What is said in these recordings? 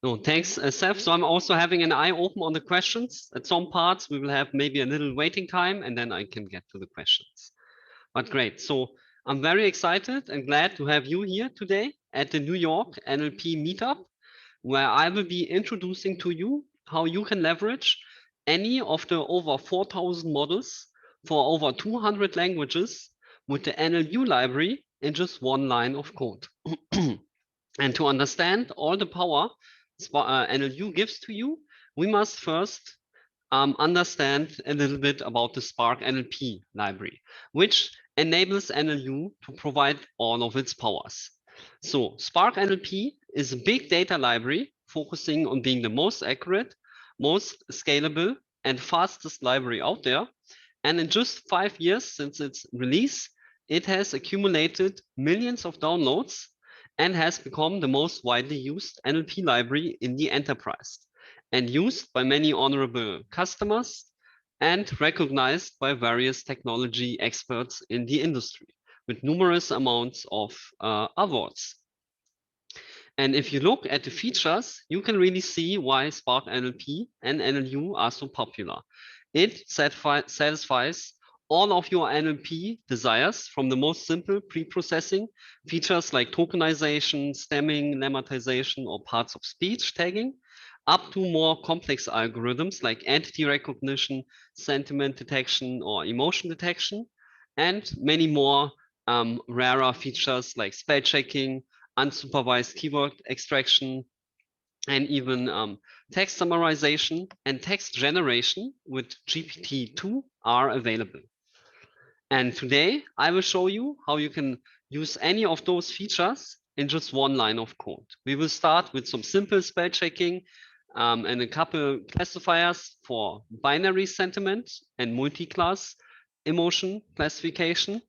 No, thanks, Seth. So I'm also having an eye open on the questions. At some parts, we will have maybe a little waiting time, and then I can get to the questions. But great. So I'm very excited and glad to have you here today at the New York NLP meetup, where I will be introducing to you how you can leverage any of the over 4,000 models for over 200 languages with the NLU library in just one line of code. And to understand all the power NLU gives to you, we must first understand a little bit about the Spark NLP library, which enables NLU to provide all of its powers. So Spark NLP is a big data library focusing on being the most accurate, most scalable, and fastest library out there. And in just 5 years since its release, it has accumulated millions of downloads and has become the most widely used NLP library in the enterprise and used by many honorable customers and recognized by various technology experts in the industry with numerous amounts of awards. And if you look at the features, you can really see why Spark NLP and NLU are so popular. It satisfies all of your NLP desires, from the most simple pre-processing features like tokenization, stemming, lemmatization, or parts of speech tagging, up to more complex algorithms like entity recognition, sentiment detection, or emotion detection, and many more rarer features like spell checking, unsupervised keyword extraction, and even text summarization and text generation with GPT-2 are available. And today I will show you how you can use any of those features in just one line of code. We will start with some simple spell checking and a couple classifiers for binary sentiment and multi-class emotion classification.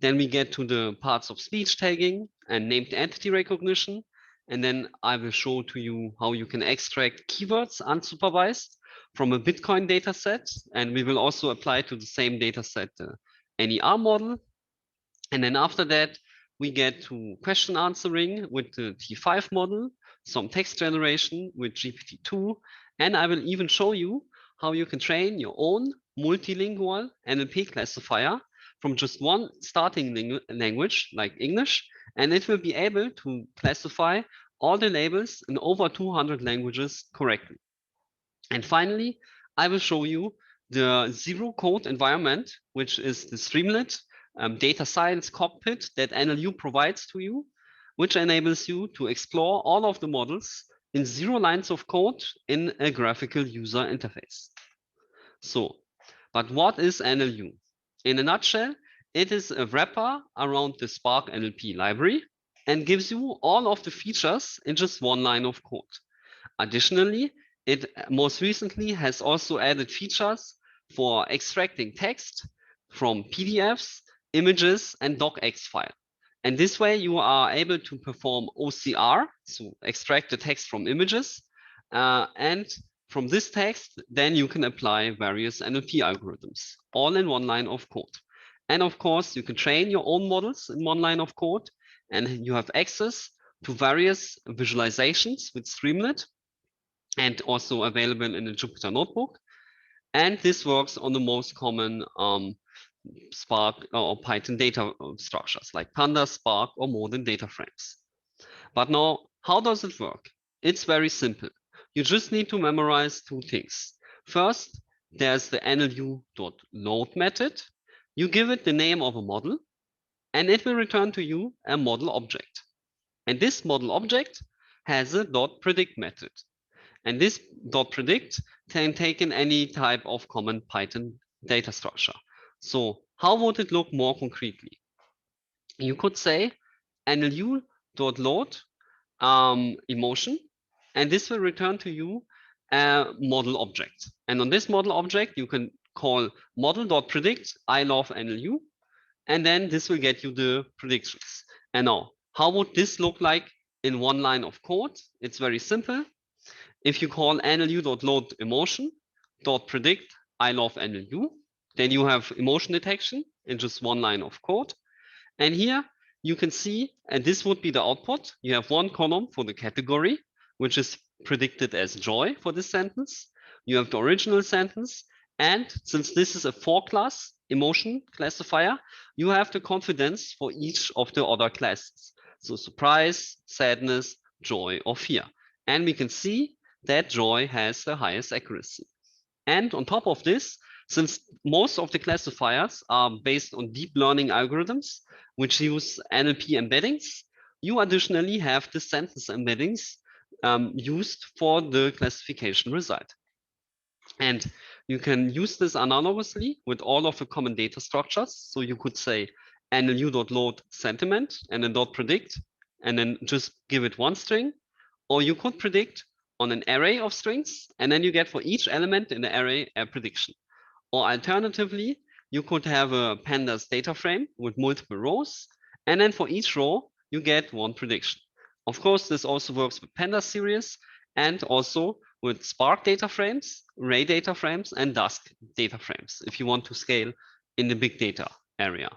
Then we get to the parts of speech tagging and named entity recognition. And then I will show to you how you can extract keywords unsupervised from a Bitcoin dataset. And we will also apply to the same dataset NER model. And then after that, we get to question answering with the T5 model, some text generation with GPT-2, and I will even show you how you can train your own multilingual NLP classifier from just one starting language like English, and it will be able to classify all the labels in over 200 languages correctly. And finally, I will show you the zero code environment, which is the Streamlab data science cockpit that NLU provides to you, which enables you to explore all of the models in 0 lines of code in a graphical user interface. So, but what is NLU? In a nutshell, it is a wrapper around the Spark NLP library and gives you all of the features in just one line of code. Additionally, it most recently has also added features for extracting text from PDFs, images, and docx file. And this way you are able to perform OCR, so extract the text from images, and from this text, then you can apply various NLP algorithms, all in one line of code. And of course, you can train your own models in one line of code, and you have access to various visualizations with Streamlab, and also available in the Jupyter Notebook. And this works on the most common Spark or Python data structures like Pandas, Spark, or modern data frames. But now, how does it work? It's very simple. You just need to memorize 2 things. First, there's the NLU.load method. You give it the name of a model, and it will return to you a model object. And this model object has a .predict method. And this .predict can take in any type of common Python data structure. So how would it look more concretely? You could say NLU.load emotion, and this will return to you a model object. And on this model object, you can call model.predict I love NLU, and then this will get you the predictions. And now, how would this look like in one line of code? It's very simple. If you call NLU.load emotion.predict I love NLU, then you have emotion detection in just one line of code. And here you can see, and this would be the output. You have one column for the category, which is predicted as joy for this sentence. You have the original sentence. And since this is a 4-class emotion classifier, you have the confidence for each of the other classes. So surprise, sadness, joy, or fear. And we can see that joy has the highest accuracy. And on top of this, since most of the classifiers are based on deep learning algorithms, which use NLP embeddings, you additionally have the sentence embeddings used for the classification result. And you can use this analogously with all of the common data structures. So you could say nlu.load sentiment and then .predict, and then just give it one string. Or you could predict on an array of strings, and then you get for each element in the array a prediction. Or alternatively, you could have a pandas data frame with multiple rows, and then for each row, you get one prediction. Of course, this also works with pandas series and also with Spark data frames, Ray data frames, and Dusk data frames if you want to scale in the big data area.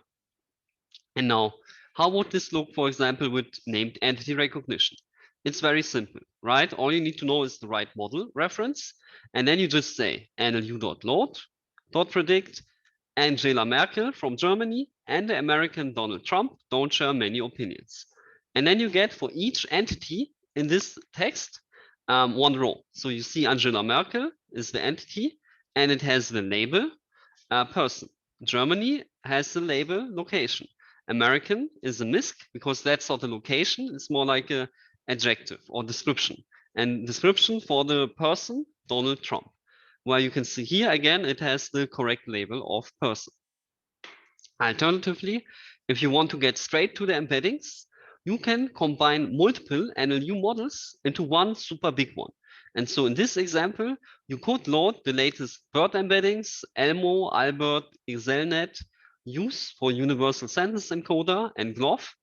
And now, how would this look, for example, with named entity recognition? It's very simple, right? All you need to know is the right model reference, and then you just say nlu.load, .predict, Angela Merkel from Germany and the American Donald Trump don't share many opinions. And then you get for each entity in this text one row. So you see Angela Merkel is the entity, and it has the label person. Germany has the label location. American is a MISC because that's not a location. It's more like a adjective or description. And description for the person, Donald Trump. Where you can see here again, it has the correct label of person. Alternatively, if you want to get straight to the embeddings, you can combine multiple NLU models into one super big one. And so in this example, you could load the latest BERT embeddings, Elmo, Albert, ExcelNet, use for universal sentence encoder, and GLOF,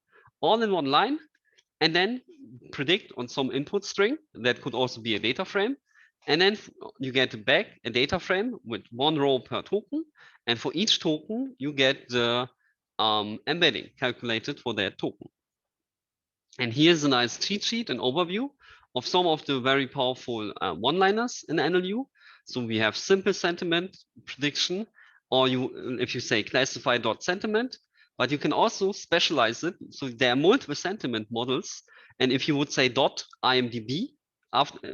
all in one line, and then predict on some input string. That could also be a data frame. And then you get back a data frame with one row per token. And for each token, you get the embedding calculated for that token. And here's a nice cheat sheet, an overview of some of the very powerful one-liners in NLU. So we have simple sentiment prediction, or if you say classify.sentiment, but you can also specialize it. So there are multiple sentiment models. And if you would say .imdb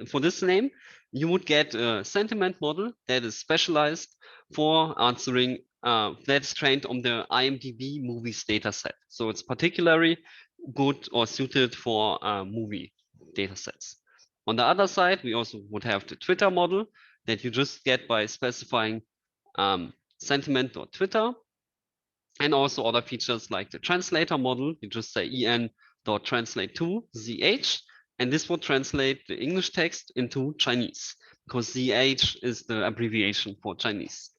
for this name, you would get a sentiment model that is specialized for answering, that's trained on the IMDb movies dataset. So it's particularly good or suited for movie datasets. On the other side, we also would have the Twitter model that you just get by specifying sentiment.twitter, and also other features like the translator model. You just say en.translate to ZH, and this will translate the English text into Chinese because ZH is the abbreviation for Chinese.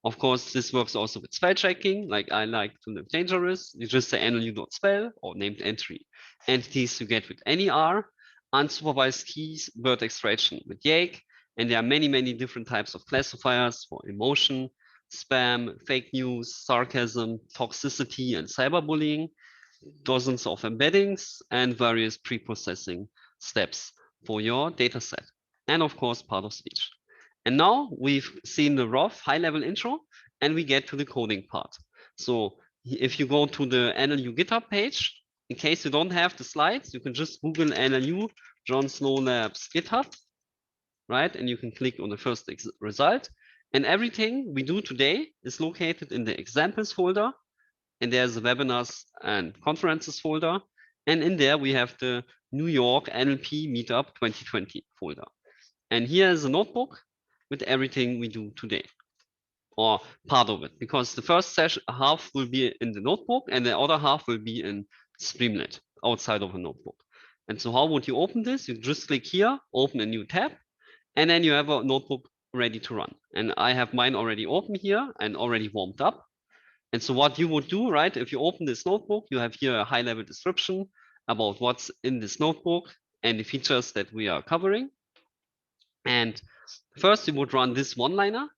Of course, this works also with spell checking, like I like to live dangerous. You just say nlu.spell or named entry. Entities you get with any R, unsupervised keys, word extraction with Yake, and there are many, many different types of classifiers for emotion, spam, fake news, sarcasm, toxicity, and cyberbullying, dozens of embeddings, and various pre-processing steps for your dataset, and of course, part of speech. And now we've seen the rough high-level intro, and we get to the coding part. So if you go to the NLU GitHub page, in case you don't have the slides, you can just Google NLU John Snow Labs GitHub, right? And you can click on the first result. And everything we do today is located in the examples folder. And there's the webinars and conferences folder. And in there, we have the New York NLP Meetup 2020 folder. And here is a notebook with everything we do today, or part of it, because the first session half will be in the notebook and the other half will be in Streamlit outside of a notebook. And so how would you open this? You just click here, open a new tab, and then you have a notebook ready to run. And I have mine already open here and already warmed up. And so what you would do, right, if you open this notebook, you have here a high-level description about what's in this notebook and the features that we are covering. And first, you would run this one-liner,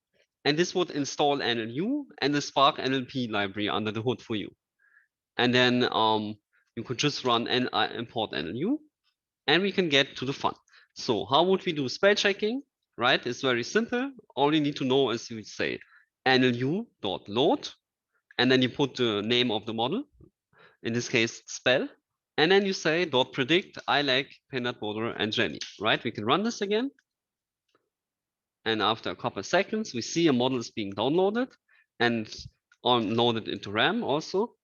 and this would install NLU and the Spark NLP library under the hood for you. And then you could just run import NLU, and we can get to the fun. So how would we do spell checking? Right, it's very simple. All you need to know is you say nlu.load, and then you put the name of the model, in this case spell, and then you say .predict I like peanut butter and jelly. Right, we can run this again, and after a couple of seconds we see a model is being downloaded and loaded into RAM also,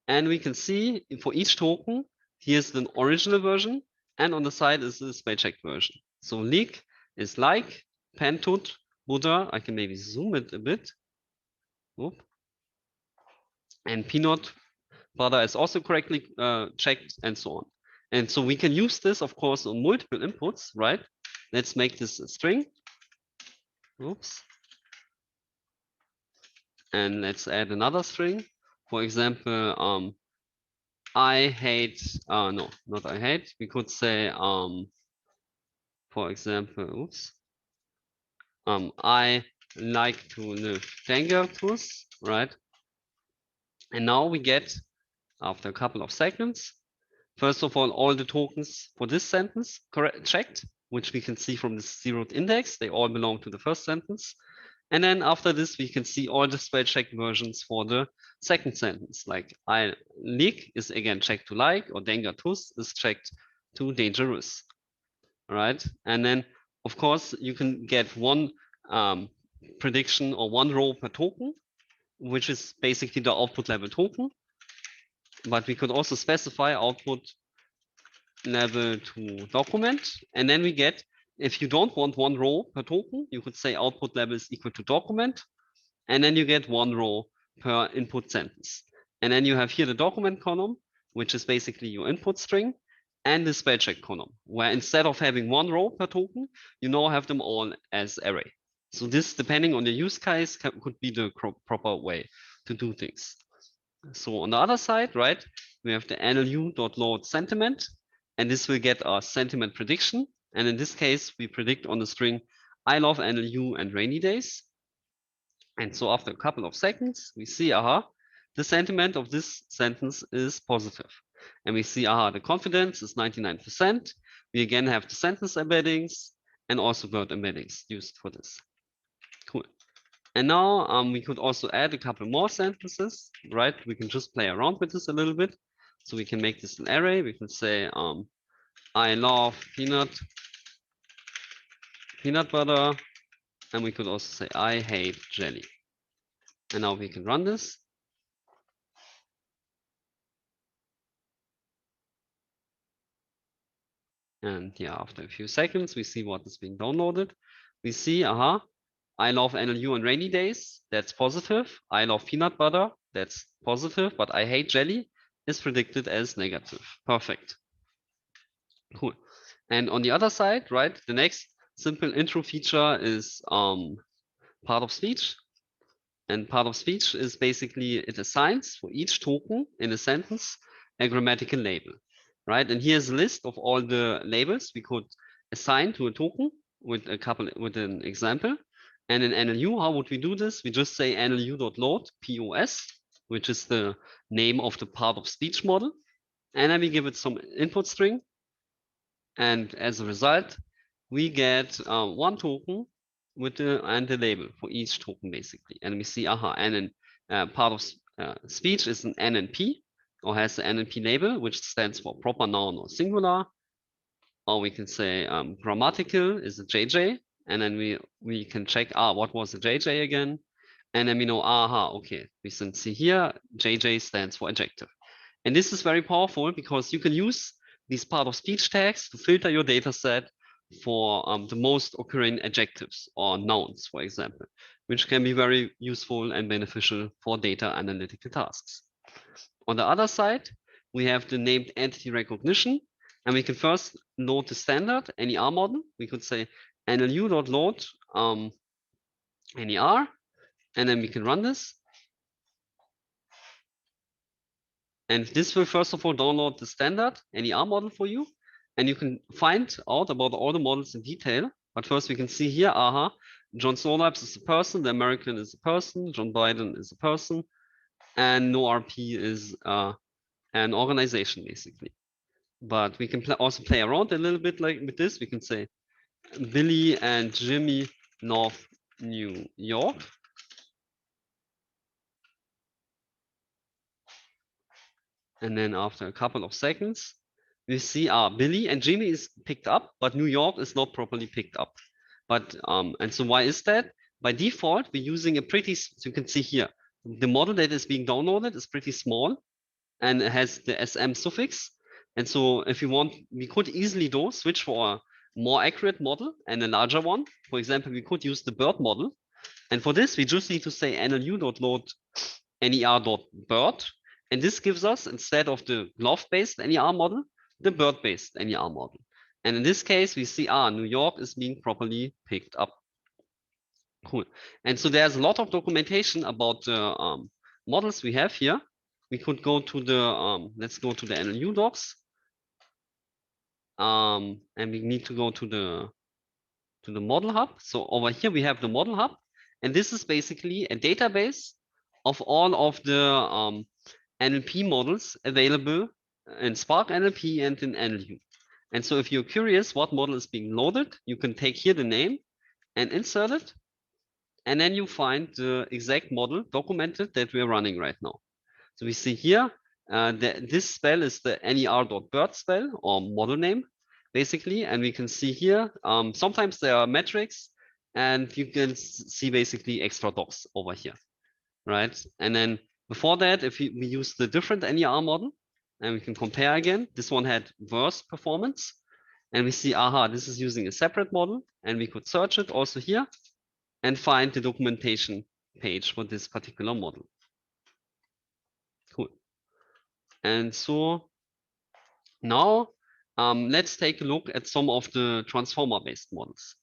and we can see for each token here's the original version, and on the side is the spell check version. So leak is like, pentut, Buddha, I can maybe zoom it a bit. Whoop. And peanut butter is also correctly checked, and so on. And so we can use this, of course, on multiple inputs, right? Let's make this a string. Oops. And let's add another string. For example, I hate, no, not I hate. We could say, for example, oops. I like to live dangerous, right? And now we get, after a couple of seconds, first of all the tokens for this sentence checked, which we can see from the zeroed index. They all belong to the first sentence. And then after this, we can see all the spell check versions for the second sentence. Like I leak is again checked to like, or dangerous is checked to dangerous, right? And then of course you can get one prediction or one row per token, which is basically the output level token. But we could also specify output level to document, and then we get, if you don't want one row per token, you could say output level is equal to document, and then you get one row per input sentence. And then you have here the document column, which is basically your input string, and the spell check column, where instead of having one row per token, you now have them all as array. So this, depending on the use case, could be the proper way to do things. So on the other side, right, we have the nlu.load sentiment, and this will get our sentiment prediction. And in this case, we predict on the string, I love Nlu and rainy days. And so after a couple of seconds, we see, aha, the sentiment of this sentence is positive. And we see, aha, the confidence is 99%. We again have the sentence embeddings and also word embeddings used for this. Cool. And now we could also add a couple more sentences, right? We can just play around with this a little bit. So we can make this an array. We can say, I love peanut butter. And we could also say, I hate jelly. And now we can run this. And yeah, after a few seconds, we see what is being downloaded. We see, aha, I love Nlu on rainy days. That's positive. I love peanut butter. That's positive. But I hate jelly is predicted as negative. Perfect. Cool. And on the other side, right, the next simple intro feature is part of speech. And part of speech is basically, it assigns for each token in a sentence a grammatical label, right? And here's a list of all the labels we could assign to a token with an example. And in NLU, how would we do this? We just say nlu.load POS, which is the name of the part of speech model. And then we give it some input string. And as a result, we get one token with the label for each token basically. And we see, aha, and part of speech is an NNP, or has the NNP label, which stands for proper noun or singular. Or we can say grammatical is a JJ, and then we can check, what was the JJ again? And then we know, aha, okay, we can see here, JJ stands for adjective. And this is very powerful because you can use these part of speech tags to filter your data set for the most occurring adjectives or nouns, for example, which can be very useful and beneficial for data analytical tasks. On the other side, we have the named entity recognition, and we can first load the standard NER model. We could say nlu.load NER, and then we can run this. And this will first of all download the standard NER model for you. And you can find out about all the models in detail. But first we can see here, aha, John Snowlabs is a person, the American is a person, John Biden is a person, and NoRP is an organization basically. but we can also play around a little bit like with this. We can say Billy and Jimmy, North New York. And then after a couple of seconds, we see Billy and Jimmy is picked up, but New York is not properly picked up. But and so why is that? By default, we're using a pretty, so you can see here, the model that is being downloaded is pretty small and it has the SM suffix. And so if you want, we could easily though switch for a more accurate model and a larger one. For example, we could use the bird model. And for this, we just need to say nlu.load ner.bird. And this gives us, instead of the glove-based NER model, the bird-based NER model. And in this case, we see, New York is being properly picked up. Cool. And so there's a lot of documentation about the models we have here. We could go to the, let's go to the NLU docs. And we need to go to the model hub. So over here, we have the model hub. And this is basically a database of all of the NLP models available in Spark NLP and in NLU. And so if you're curious what model is being loaded, you can take here the name and insert it. And then you find the exact model documented that we're running right now. So we see here, this spell is the ner.bird spell or model name, basically. And we can see here, sometimes there are metrics and you can see basically extra docs over here, right? And then before that, if we use the different NER model and we can compare again, this one had worse performance. And we see, this is using a separate model and we could search it also here and find the documentation page for this particular model. Cool. And so now let's take a look at some of the transformer-based models.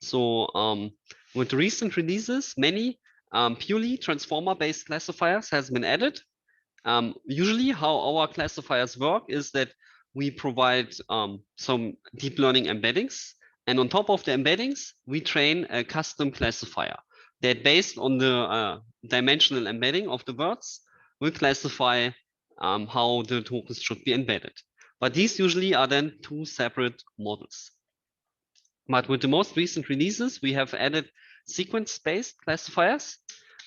So with the recent releases, many purely transformer-based classifiers has been added. Usually how our classifiers work is that we provide some deep learning embeddings. And on top of the embeddings, we train a custom classifier that based on the dimensional embedding of the words will classify how the tokens should be embedded. But these usually are then two separate models. But with the most recent releases, we have added sequence-based classifiers,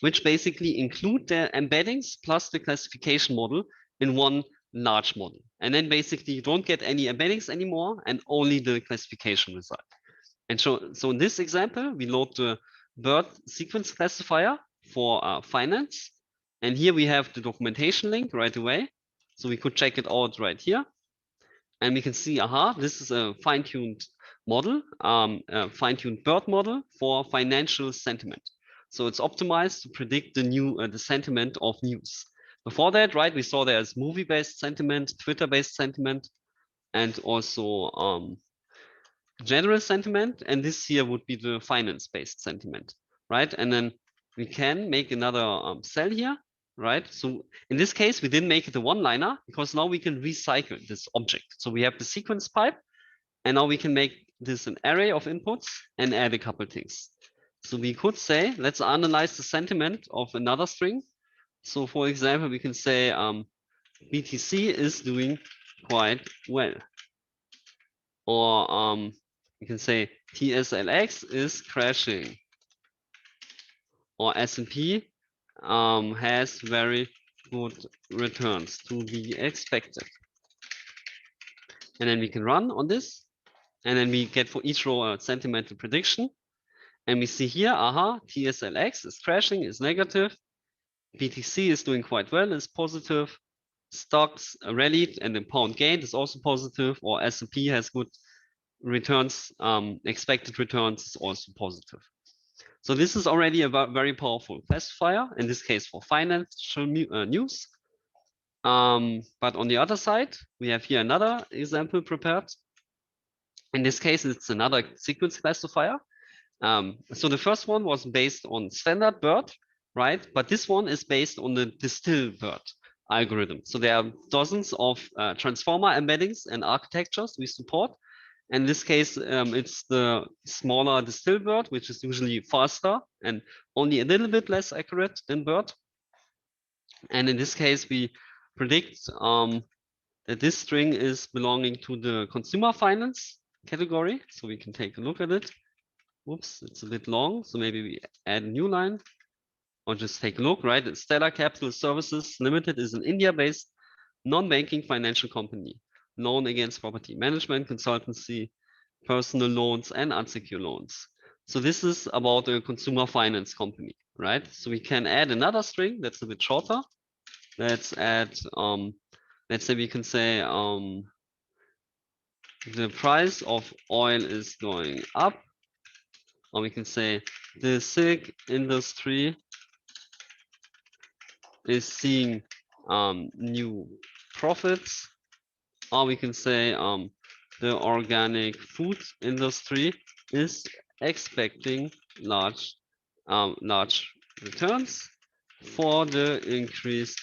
which basically include the embeddings plus the classification model in one large model. And then basically you don't get any embeddings anymore and only the classification result. And so in this example, we load the bird sequence classifier for finance. And here we have the documentation link right away. So we could check it out right here. And we can see, this is a fine-tuned model, a fine-tuned bird model for financial sentiment. So it's optimized to predict the sentiment of news. Before that, right, we saw there's movie-based sentiment, Twitter-based sentiment, and also general sentiment. And this here would be the finance-based sentiment, right? And then we can make another cell here, right? So in this case, we didn't make it a one-liner because now we can recycle this object. So we have the sequence pipe, and now we can make this an array of inputs and add a couple things. So we could say, let's analyze the sentiment of another string. So for example, we can say BTC is doing quite well. Or you can say TSLX is crashing. Or S&P has very good returns to be expected. And then we can run on this. And then we get for each row a sentimental prediction. And we see here, TSLX is crashing, is negative. BTC is doing quite well, is positive. Stocks rallied and the pound gained is also positive. Or S&P has good returns, expected returns is also positive. So this is already a very powerful classifier, in this case for financial news. But on the other side, we have here another example prepared. In this case, it's another sequence classifier. So the first one was based on standard bird, right? But this one is based on the distill bird algorithm. So there are dozens of transformer embeddings and architectures we support. In this case, it's the smaller distill bird, which is usually faster and only a little bit less accurate than bird. And in this case, we predict that this string is belonging to the consumer finance category. So we can take a look at it. Whoops, it's a bit long. So maybe we add a new line or just take a look, right? Stellar Capital Services Limited is an India-based non-banking financial company, loan against property management, consultancy, personal loans, and unsecured loans. So this is about a consumer finance company, right? So we can add another string that's a bit shorter. Let's add, let's say we can say the price of oil is going up, or we can say the silk industry is seeing new profits, or we can say the organic food industry is expecting large returns for the increased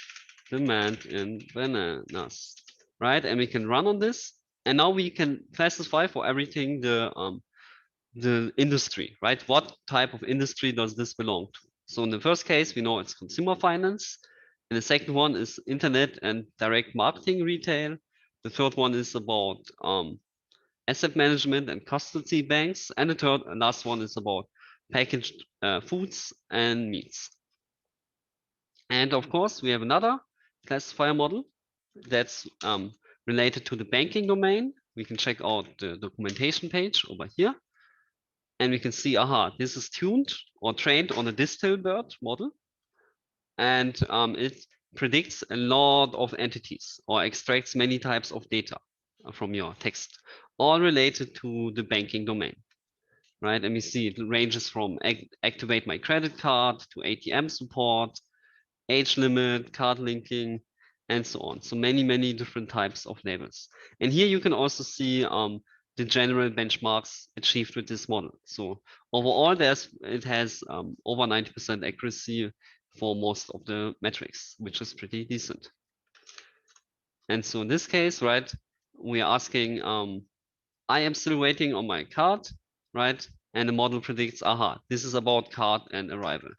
demand in bananas, right? And we can run on this, and now we can classify for everything the industry, right? What type of industry does this belong to? So in the first case, we know it's consumer finance. And the second one is internet and direct marketing retail. The third one is about asset management and custody banks. And the third and last one is about packaged foods and meats. And of course, we have another classifier model that's related to the banking domain. We can check out the documentation page over here. And we can see, aha, this is tuned or trained on a Distilbert model. And it predicts a lot of entities or extracts many types of data from your text, all related to the banking domain, right? And we see it ranges from activate my credit card to ATM support, age limit, card linking, and so on. So many different types of labels. And here you can also see the general benchmarks achieved with this model. So overall, it has over 90% accuracy for most of the metrics, which is pretty decent. And so in this case, right, we are asking, I am still waiting on my card, right? And the model predicts, aha, this is about card and arrival.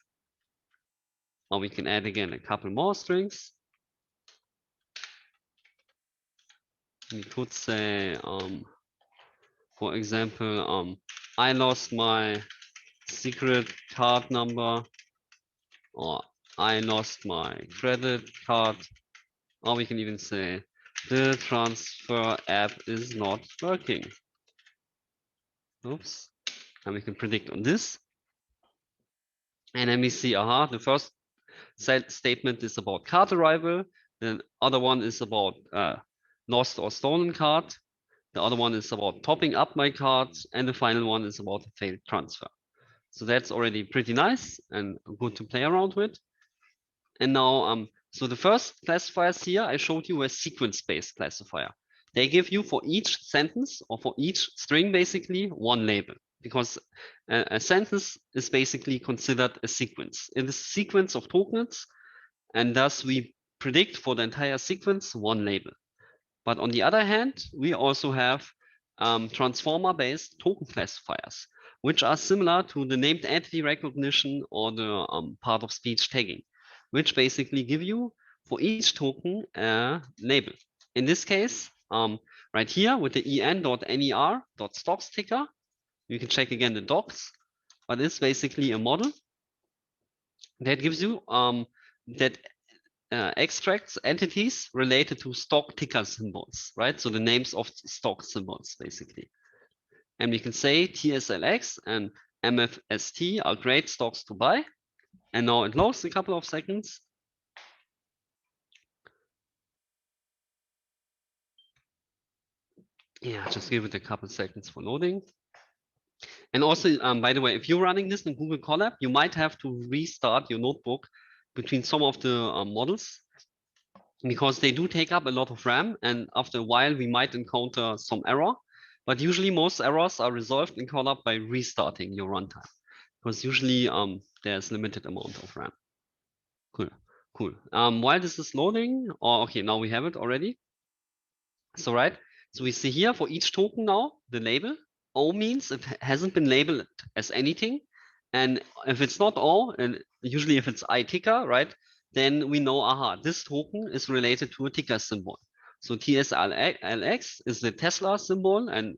Or we can add again a couple more strings. We could say, for example, I lost my secret card number, or I lost my credit card, or we can even say the transfer app is not working. Oops. And we can predict on this. And then we see, aha, the first statement is about card arrival. The other one is about lost or stolen card. The other one is about topping up my card. And the final one is about a failed transfer. So that's already pretty nice and good to play around with. And now, so the first classifiers here I showed you were sequence-based classifier. They give you for each sentence or for each string basically one label, because a sentence is basically considered a sequence. It is a sequence of tokens, and thus we predict for the entire sequence one label. But on the other hand, we also have transformer-based token classifiers, which are similar to the named entity recognition or the part of speech tagging, which basically give you for each token a label. In this case, right here with the en.ner.stocks ticker, you can check again the docs, but it's basically a model that gives you that extracts entities related to stock ticker symbols, right? So the names of stock symbols, basically. And we can say TSLX and MFST are great stocks to buy. And now it loads a couple of seconds. Yeah, just give it a couple seconds for loading. And also, by the way, if you're running this in Google Colab, you might have to restart your notebook between some of the models, because they do take up a lot of RAM, and after a while we might encounter some error, but usually most errors are resolved in Colab by restarting your runtime, because usually there's limited amount of RAM. Cool. While this is loading, okay, now we have it already. So right, so we see here for each token now the label. O means it hasn't been labeled as anything, and if it's not O, and usually if it's I ticker, right, then we know, aha, this token is related to a ticker symbol. So TSLX is the Tesla symbol and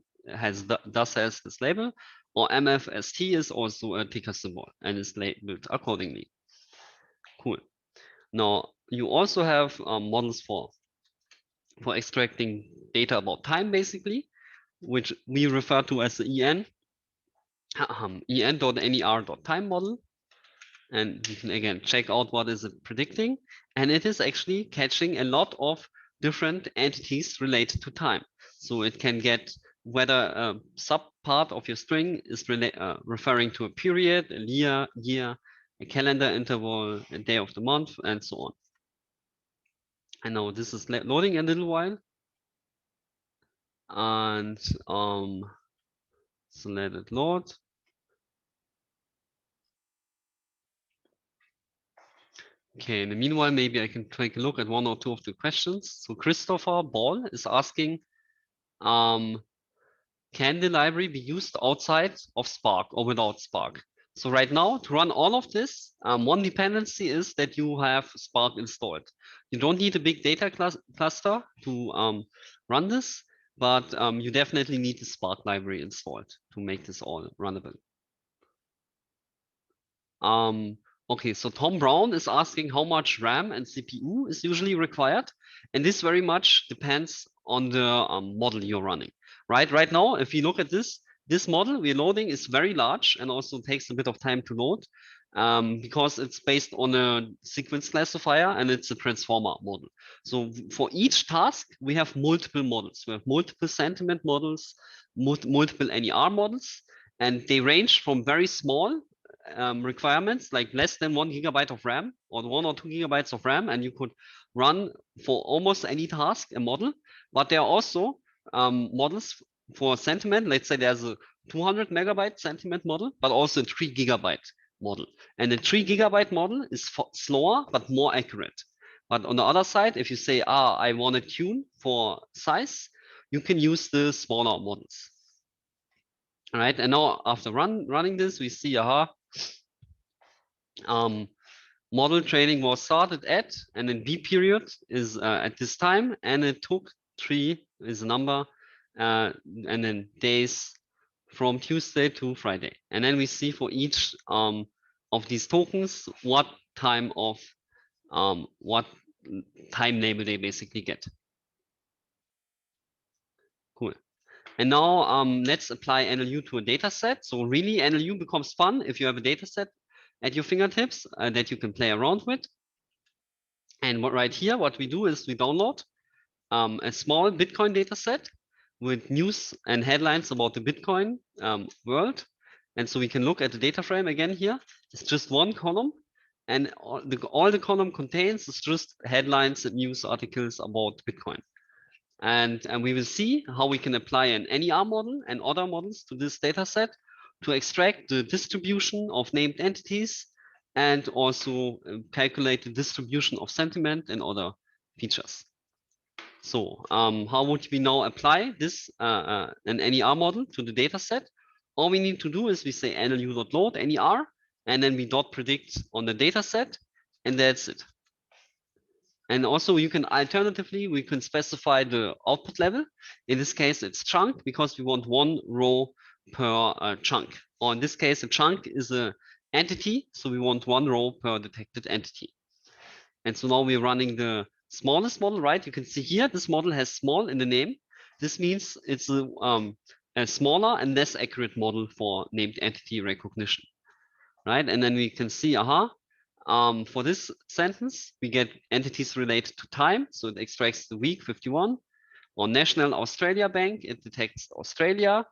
thus has this label, or MFST is also a ticker symbol and is labeled accordingly. Cool. Now you also have models for extracting data about time, basically, which we refer to as the en.ner.time model. And you can again check out what is it predicting. And it is actually catching a lot of different entities related to time. So it can get whether a subpart of your string is referring to a period, a year, a calendar interval, a day of the month, and so on. I know this is loading a little while. And so let it load. Okay, in the meanwhile, maybe I can take a look at one or two of the questions. So Christopher Ball is asking, can the library be used outside of Spark or without Spark? So right now, to run all of this, one dependency is that you have Spark installed. You don't need a big data cluster to run this, but you definitely need the Spark library installed to make this all runnable. Okay, so Tom Brown is asking how much RAM and CPU is usually required. And this very much depends on the model you're running, right? Right now, if you look at this model we're loading is very large and also takes a bit of time to load because it's based on a sequence classifier and it's a transformer model. So for each task, we have multiple models. We have multiple sentiment models, multiple NER models, and they range from very small requirements like less than 1 GB of RAM or 1 or 2 GB of RAM, and you could run for almost any task a model. But there are also models for sentiment. Let's say there's a 200 megabyte sentiment model, but also a 3 GB model. And the 3 GB model is slower but more accurate. But on the other side, if you say, I want to tune for size, you can use the smaller models. All right, and now after running this, we see, model training was started at, and then B period is at this time, and it took 3 is a number, and then days from Tuesday to Friday. And then we see for each of these tokens what time of what time label they basically get. Cool. And now let's apply NLU to a data set. So really NLU becomes fun if you have a data set at your fingertips that you can play around with. And right here, what we do is we download a small Bitcoin data set with news and headlines about the Bitcoin world. And so we can look at the data frame again here. It's just one column. And all the column contains is just headlines and news articles about Bitcoin. And we will see how we can apply an NER model and other models to this data set to extract the distribution of named entities and also calculate the distribution of sentiment and other features. So how would we now apply this an NER model to the data set? All we need to do is we say nlu.load NER, and then we .predict on the data set, and that's it. And also you can alternatively, we can specify the output level. In this case, it's chunk because we want 1 row per chunk. Or in this case, a chunk is an entity. So we want 1 row per detected entity. And so now we're running the smallest model, right? You can see here, this model has small in the name. This means it's a smaller and less accurate model for named entity recognition, right? And then we can see, for this sentence, we get entities related to time. So it extracts the week 51. Or National Australia Bank, it detects Australia,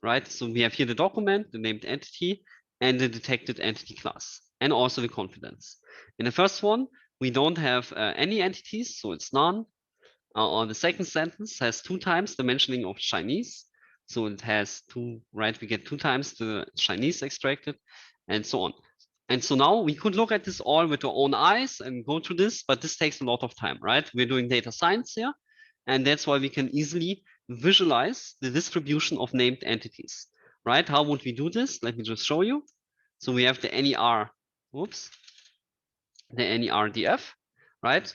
right? So we have here the document, the named entity, and the detected entity class, and also the confidence. In the first one, we don't have any entities, so it's none. Or the second sentence has 2 times the mentioning of Chinese. So it has 2, right? We get 2 times the Chinese extracted, and so on. And so now we could look at this all with our own eyes and go through this, but this takes a lot of time, right? We're doing data science here, and that's why we can easily visualize the distribution of named entities, right? How would we do this? Let me just show you. So we have the NER, the NERDF, right?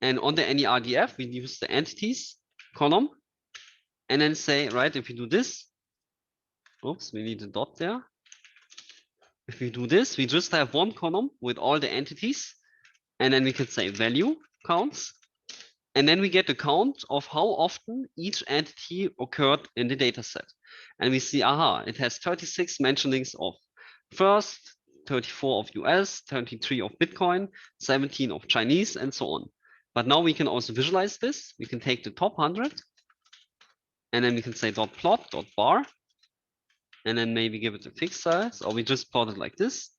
And on the NERDF, we use the entities column and then say, right, if we do this, oops, we need a dot there. If we do this, we just have one column with all the entities, and then we can say value counts. And then we get a count of how often each entity occurred in the data set. And we see, aha, it has 36 mentionings of first, 34 of US, 23 of Bitcoin, 17 of Chinese, and so on. But now we can also visualize this. We can take the top 100, and then we can say dot plot, dot bar, and then maybe give it a fixed size, or we just plot it like this.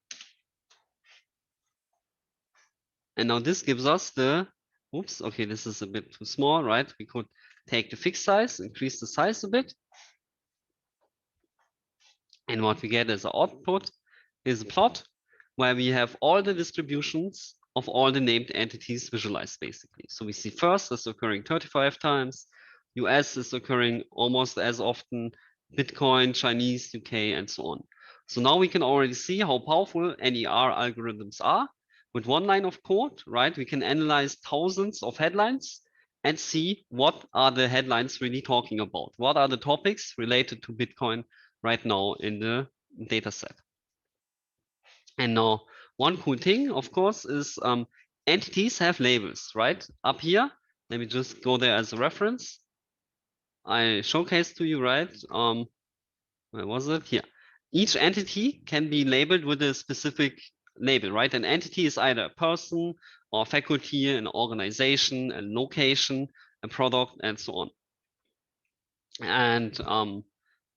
And now this gives us the, oops, okay, this is a bit too small, right? We could take the fixed size, increase the size a bit. And what we get as an output is a plot where we have all the distributions of all the named entities visualized, basically. So we see first is occurring 35 times, US is occurring almost as often, Bitcoin, Chinese, UK, and so on. So now we can already see how powerful NER algorithms are. With one line of code, right, we can analyze thousands of headlines and see what are the headlines really talking about. What are the topics related to Bitcoin right now in the data set? And now one cool thing, of course, is entities have labels, right? Up here, let me just go there as a reference. I showcased to you, right? Where was it? Here. Each entity can be labeled with a specific label, right? An entity is either a person or faculty, an organization, a location, a product, and so on. And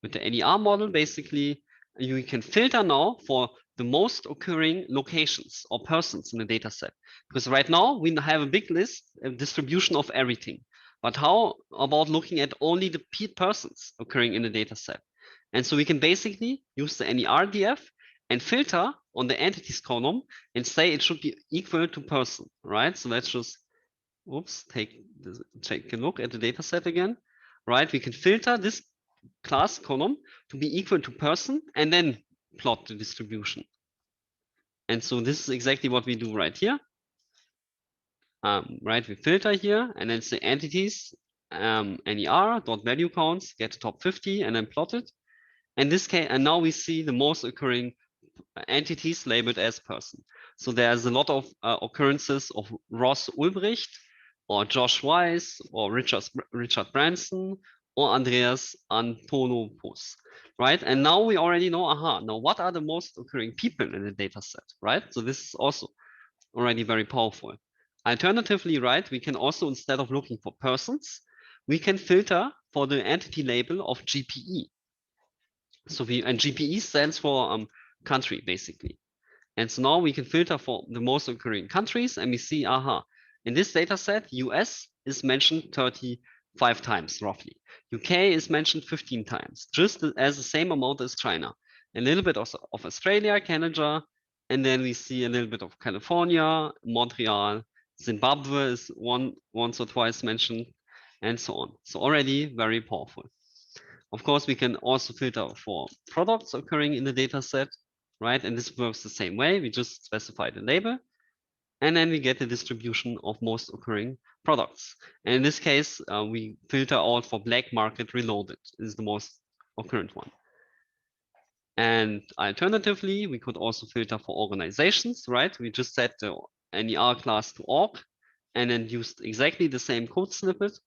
with the NER model, basically, you can filter now for the most occurring locations or persons in the data set. Because right now we have a big list, a distribution of everything. But how about looking at only the persons occurring in the data set? And so we can basically use the NERDF and filter on the entities column and say it should be equal to person, right? So let's just, oops, take a look at the data set again, right? We can filter this class column to be equal to person and then plot the distribution. And so this is exactly what we do right here. Right, we filter here and then say entities, NER.value counts, get the top 50 and then plot it. In this case, and now we see the most occurring entities labeled as person. So there's a lot of occurrences of Ross Ulbricht or Josh Weiss or Richard Branson or Andreas Antonopoulos, right? And now we already know, aha, now what are the most occurring people in the data set, right? So this is also already very powerful. Alternatively, right, we can also, instead of looking for persons, we can filter for the entity label of GPE. So and GPE stands for country, basically. And so now we can filter for the most occurring countries and we see, aha, in this data set, US is mentioned 35 times roughly. UK is mentioned 15 times, just as the same amount as China. A little bit of Australia, Canada, and then we see a little bit of California, Montreal, Zimbabwe is once or twice mentioned, and so on. So already very powerful. Of course, we can also filter for products occurring in the data set, right? And this works the same way. We just specify the label, and then we get the distribution of most occurring products. And in this case, we filter out for black market reloaded is the most occurrent one. And alternatively, we could also filter for organizations, right? We just set the NER class to org and then used exactly the same code snippet.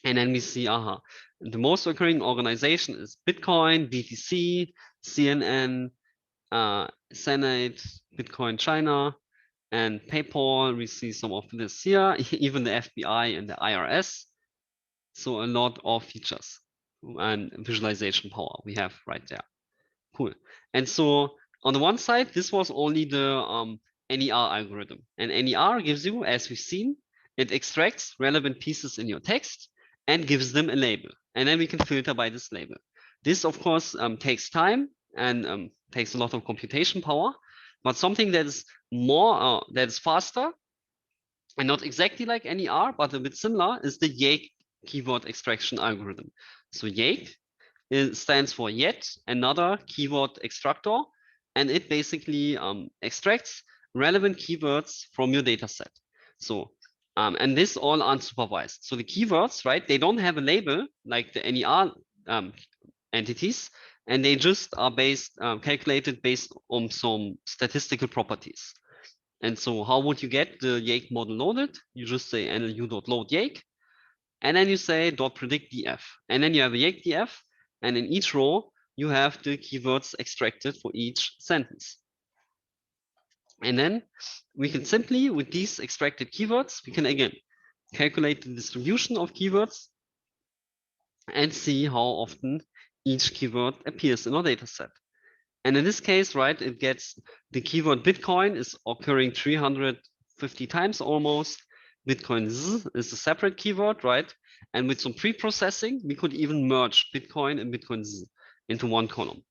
And then we see, aha, the most occurring organization is Bitcoin, BTC, CNN, Senate, Bitcoin China, and PayPal. We see some of this here, even the FBI and the IRS. So a lot of features and visualization power we have right there. Cool. And so on the one side, this was only the NER algorithm. And NER gives you, as we've seen, it extracts relevant pieces in your text and gives them a label. And then we can filter by this label. This, of course, takes time and takes a lot of computation power, but something that is more, that is faster and not exactly like NER, but a bit similar is the Yake keyword extraction algorithm. So Yake stands for yet another keyword extractor, and it basically extracts relevant keywords from your data set. So And this all unsupervised. So the keywords, right, they don't have a label like the NER entities, and they just are calculated based on some statistical properties. And so how would you get the Yake model loaded? You just say nlu.load Yake, and then you say .predict df, and then you have a Yake df, and in each row you have the keywords extracted for each sentence. And then we can simply, with these extracted keywords, we can again calculate the distribution of keywords and see how often each keyword appears in our data set. And in this case, right, it gets the keyword Bitcoin is occurring 350 times almost. Bitcoin Z is a separate keyword, right? And with some pre-processing, we could even merge Bitcoin and Bitcoin Z into one column.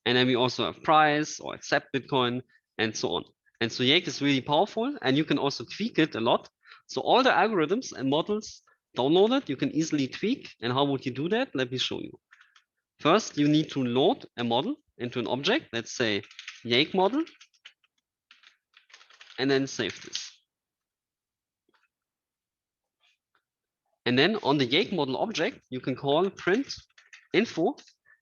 And then we also have price or accept Bitcoin and so on. And so Yake is really powerful, and you can also tweak it a lot. So all the algorithms and models downloaded, you can easily tweak. And how would you do that? Let me show you. First, you need to load a model into an object. Let's say Yake model, and then save this. And then on the Yake model object, you can call print info,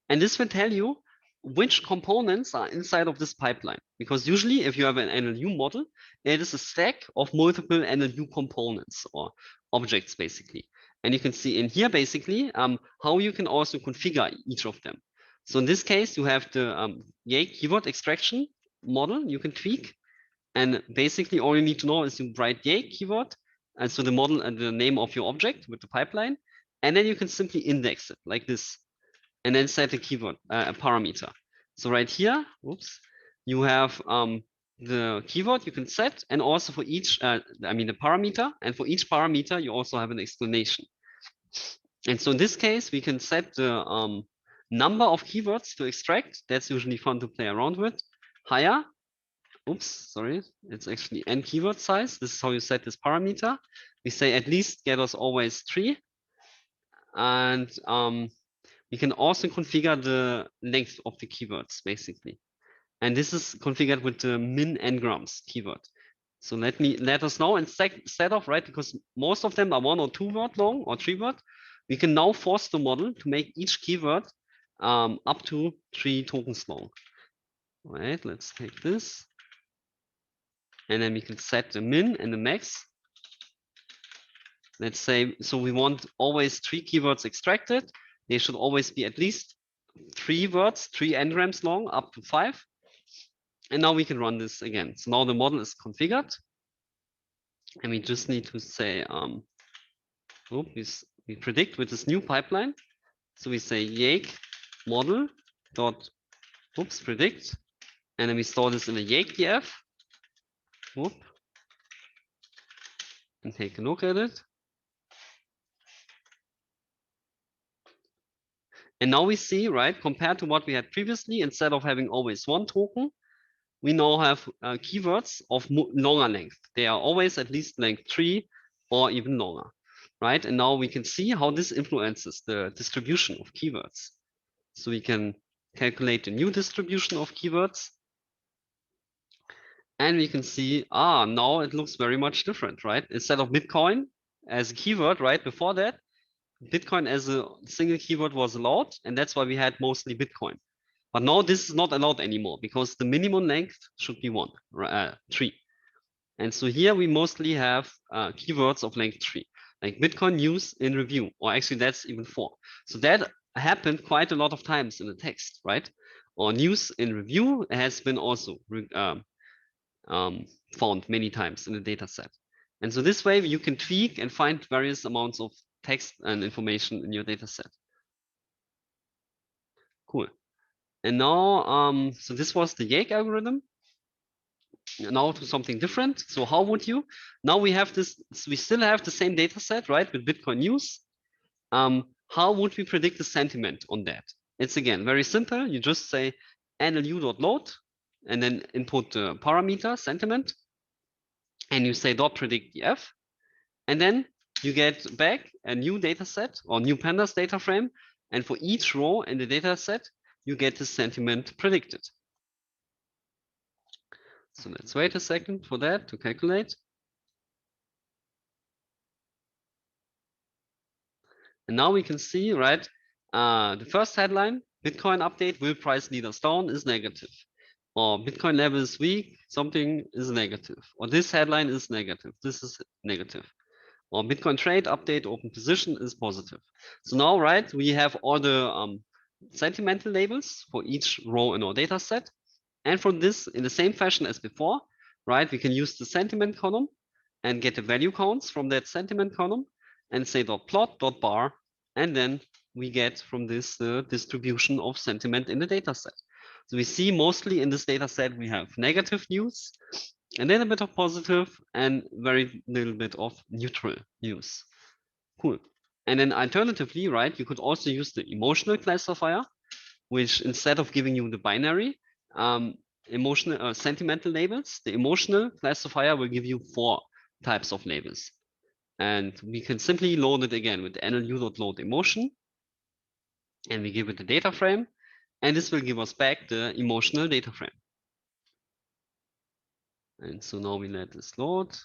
and this will tell you which components are inside of this pipeline. Because usually if you have an NLU model, it is a stack of multiple NLU components or objects basically. And you can see in here basically how you can also configure each of them. So in this case, you have the Yake keyword extraction model you can tweak. And basically all you need to know is you write Yake keyword, and so the model and the name of your object with the pipeline. And then you can simply index it like this, and then set a keyword, a parameter. So right here, oops, you have the keyword you can set, and also for each, the parameter, and for each parameter, you also have an explanation. And so in this case, we can set the number of keywords to extract. That's usually fun to play around with. Higher, oops, sorry, it's actually n keyword size. This is how you set this parameter. We say at least get us always 3. And we can also configure the length of the keywords basically. And this is configured with the min n-grams keyword. So let us know instead of, right, because most of them are 1 or 2 word long or 3 word, we can now force the model to make each keyword up to 3 tokens long. Right, let's take this. And then we can set the min and the max. Let's say, so we want always 3 keywords extracted. They should always be at least 3 words, 3 n-grams long, up to 5. And now we can run this again. So now the model is configured. And we just need to say, we predict with this new pipeline. So we say Yake model dot, predict. And then we store this in a Yake df. And take a look at it. And now we see, right, compared to what we had previously, instead of having always 1 token, we now have keywords of longer length. They are always at least length 3 or even longer, right? And now we can see how this influences the distribution of keywords. So we can calculate a new distribution of keywords. And we can see, now it looks very much different, right? Instead of Bitcoin as a keyword, right, before that, Bitcoin as a single keyword was allowed, and that's why we had mostly Bitcoin. But now this is not allowed anymore because the minimum length should be 3. And so here we mostly have keywords of length 3, like Bitcoin news in review, or actually that's even 4. So that happened quite a lot of times in the text, right? Or news in review has been also found many times in the data set. And so this way you can tweak and find various amounts of text and information in your data set. Cool. And now, so this was the Yake algorithm. Now to something different. So how would you? Now we have this, so we still have the same data set, right, with Bitcoin news. How would we predict the sentiment on that? It's again very simple. You just say nlu.load and then input the parameter sentiment, and you say .predict df, and then you get back a new data set or new pandas data frame, and for each row in the data set, you get the sentiment predicted. So let's wait a second for that to calculate. And now we can see, right, the first headline, Bitcoin update, will price leaders down, is negative. Or Bitcoin level is weak, something is negative. Or this headline is negative, this is negative. Or Bitcoin trade update, open position is positive. So now, right, we have all the sentimental labels for each row in our data set. And from this, in the same fashion as before, right, we can use the sentiment column and get the value counts from that sentiment column and say dot plot dot bar, and then we get from this the distribution of sentiment in the data set. So we see mostly in this data set we have negative news, and then a bit of positive, and very little bit of neutral news. Cool. And then alternatively, right, you could also use the emotional classifier, which instead of giving you the binary emotional sentimental labels, the emotional classifier will give you 4 types of labels. And we can simply load it again with nlu.load emotion, and we give it the data frame, and this will give us back the emotional data frame. And so now we let this load.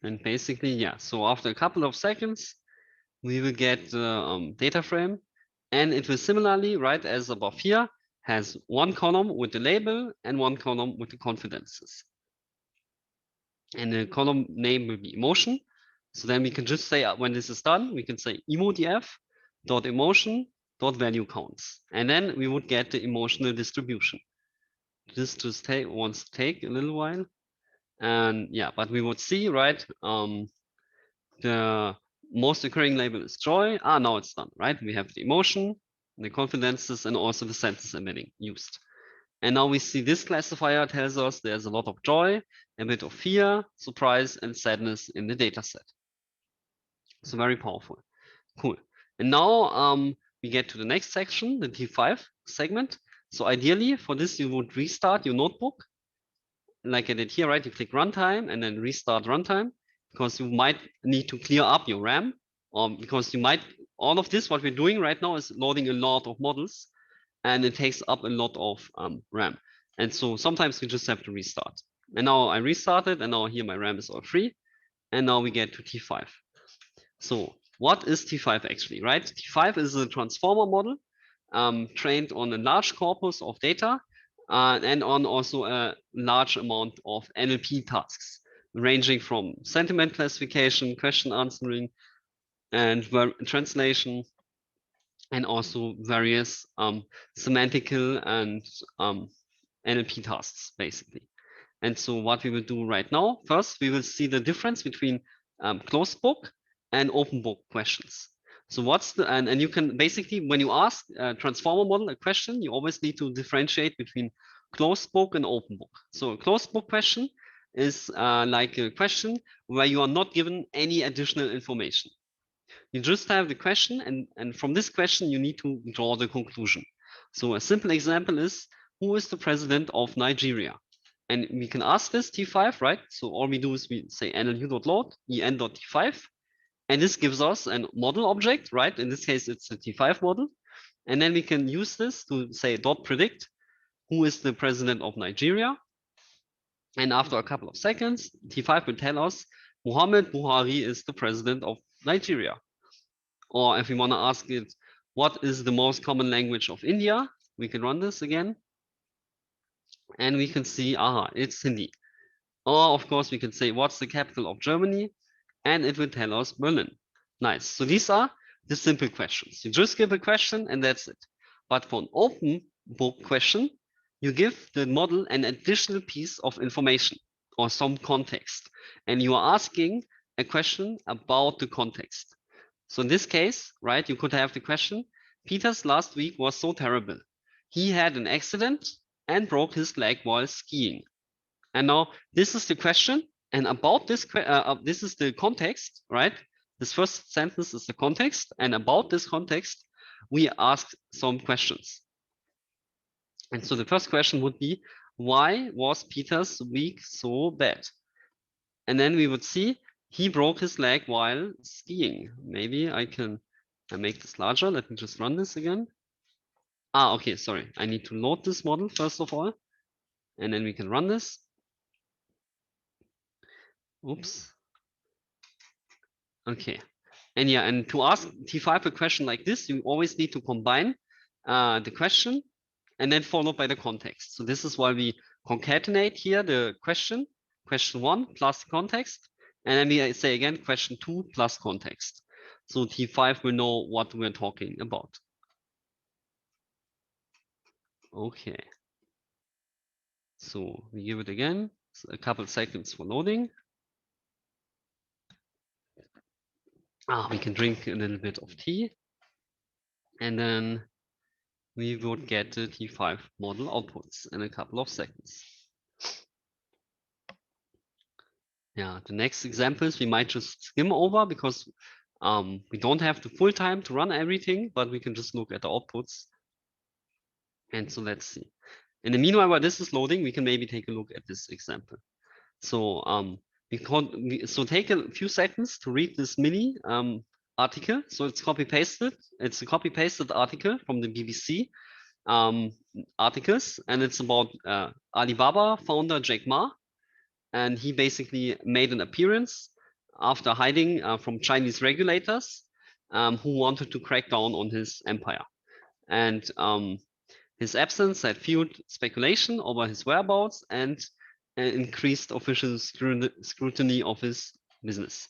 And basically, yeah, so after a couple of seconds, we will get the data frame, and it will similarly, right, as above here, has one column with the label and one column with the confidences. And the column name will be emotion. So then we can just say, when this is done, we can say emodf dot emotion dot value counts. And then we would get the emotional distribution. This just wants to take a little while. And yeah, but we would see, right, the most occurring label is joy. Now it's done, right? We have the emotion, the confidences, and also the sentence embedding used. And now we see this classifier tells us there's a lot of joy, a bit of fear, surprise, and sadness in the data set. So very powerful. Cool. And now we get to the next section, the T5 segment. So ideally for this, you would restart your notebook like I did here, right? You click runtime and then restart runtime, because you might need to clear up your RAM, or because you might, all of this, what we're doing right now is loading a lot of models, and it takes up a lot of RAM. And so sometimes you just have to restart. And now I restarted, and now here my RAM is all free. And now we get to T5. So what is T5 actually, right? T5 is a transformer model trained on a large corpus of data and on also a large amount of NLP tasks, ranging from sentiment classification, question answering, and translation, and also various semantical and NLP tasks, basically. And so what we will do right now, first, we will see the difference between closed book and open book questions. So what's the, and you can basically, when you ask a transformer model a question, you always need to differentiate between closed book and open book. So a closed book question is like a question where you are not given any additional information. You just have the question, and from this question, you need to draw the conclusion. So a simple example is, who is the president of Nigeria? And we can ask this T5, right? So all we do is we say nlu.load en.t5, and this gives us a model object, right? In this case, it's a T5 model. And then we can use this to say .predict who is the president of Nigeria. And after a couple of seconds, T5 will tell us Muhammad Buhari is the president of Nigeria. Or if we want to ask it, what is the most common language of India? We can run this again. And we can see, it's Hindi. Or of course, we can say, what's the capital of Germany? And it will tell us Berlin. Nice. So these are the simple questions. You just give a question and that's it. But for an open book question, you give the model an additional piece of information or some context. And you are asking a question about the context. So in this case, right, you could have the question, Peter's last week was so terrible. He had an accident and broke his leg while skiing. And now this is the question, and about this, this is the context, right? This first sentence is the context, and about this context, we ask some questions. And so the first question would be, why was Peter's week so bad? And then we would see, he broke his leg while skiing. Maybe I can make this larger. Let me just run this again. Okay, sorry. I need to load this model first of all. And then we can run this. Oops. Okay. And yeah, and to ask T5 a question like this, you always need to combine the question and then followed by the context. So this is why we concatenate here the question 1 plus context, and then we say again question 2 plus context. So T5 will know what we're talking about. Okay. So we give it again a couple seconds for loading. We can drink a little bit of tea, and then we would get the T5 model outputs in a couple of seconds. Yeah, the next examples we might just skim over because we don't have the full time to run everything, but we can just look at the outputs. And so let's see. In the meanwhile, while this is loading, we can maybe take a look at this example. So so take a few seconds to read this mini article. So it's copy pasted. It's a copy pasted article from the BBC articles, and it's about Alibaba founder Jack Ma. And he basically made an appearance after hiding from Chinese regulators who wanted to crack down on his empire. And his absence had fueled speculation over his whereabouts and increased official scrutiny of his business.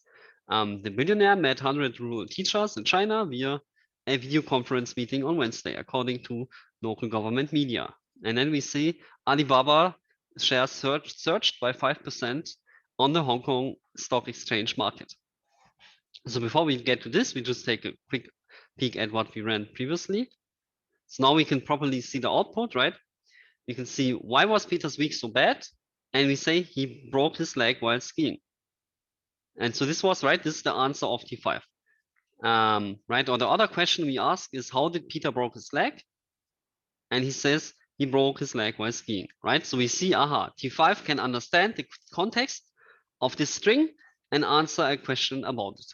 The billionaire met 100 rural teachers in China via a video conference meeting on Wednesday, according to local government media. And then we see Alibaba shares surged by 5% on the Hong Kong Stock Exchange market. So before we get to this, we just take a quick peek at what we ran previously. So now we can properly see the output, right? We can see why was Peter's week so bad? And we say he broke his leg while skiing. And so this was, right, this is the answer of T5. Right, or the other question we ask is how did Peter broke his leg? And he says he broke his leg while skiing, right? So we see, aha, T5 can understand the context of this string and answer a question about it.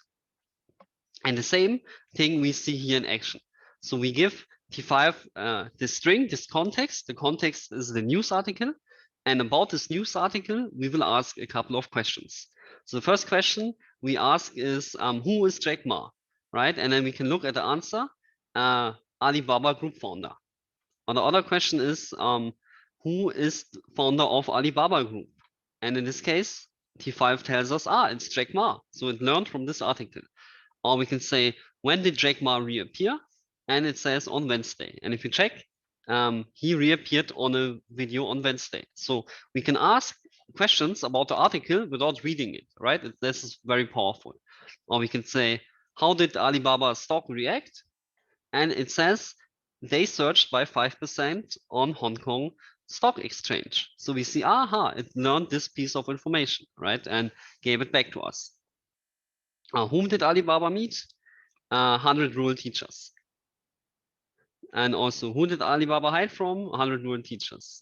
And the same thing we see here in action. So we give T5 this string, this context. The context is the news article. And about this news article, we will ask a couple of questions. So the first question we ask is, who is Jack Ma, right? And then we can look at the answer, Alibaba Group founder. Or the other question is, who is the founder of Alibaba Group? And in this case, T5 tells us, it's Jack Ma. So it learned from this article. Or we can say, when did Jack Ma reappear? And it says on Wednesday. And if you check, he reappeared on a video on Wednesday. So we can ask questions about the article without reading it, right? This is very powerful. Or we can say, how did Alibaba stock react? And it says they surged by 5% on Hong Kong Stock Exchange. So we see, it learned this piece of information, right? And gave it back to us. Whom did Alibaba meet? 100 rural teachers. And also, who did Alibaba hide from? 100 rural teachers.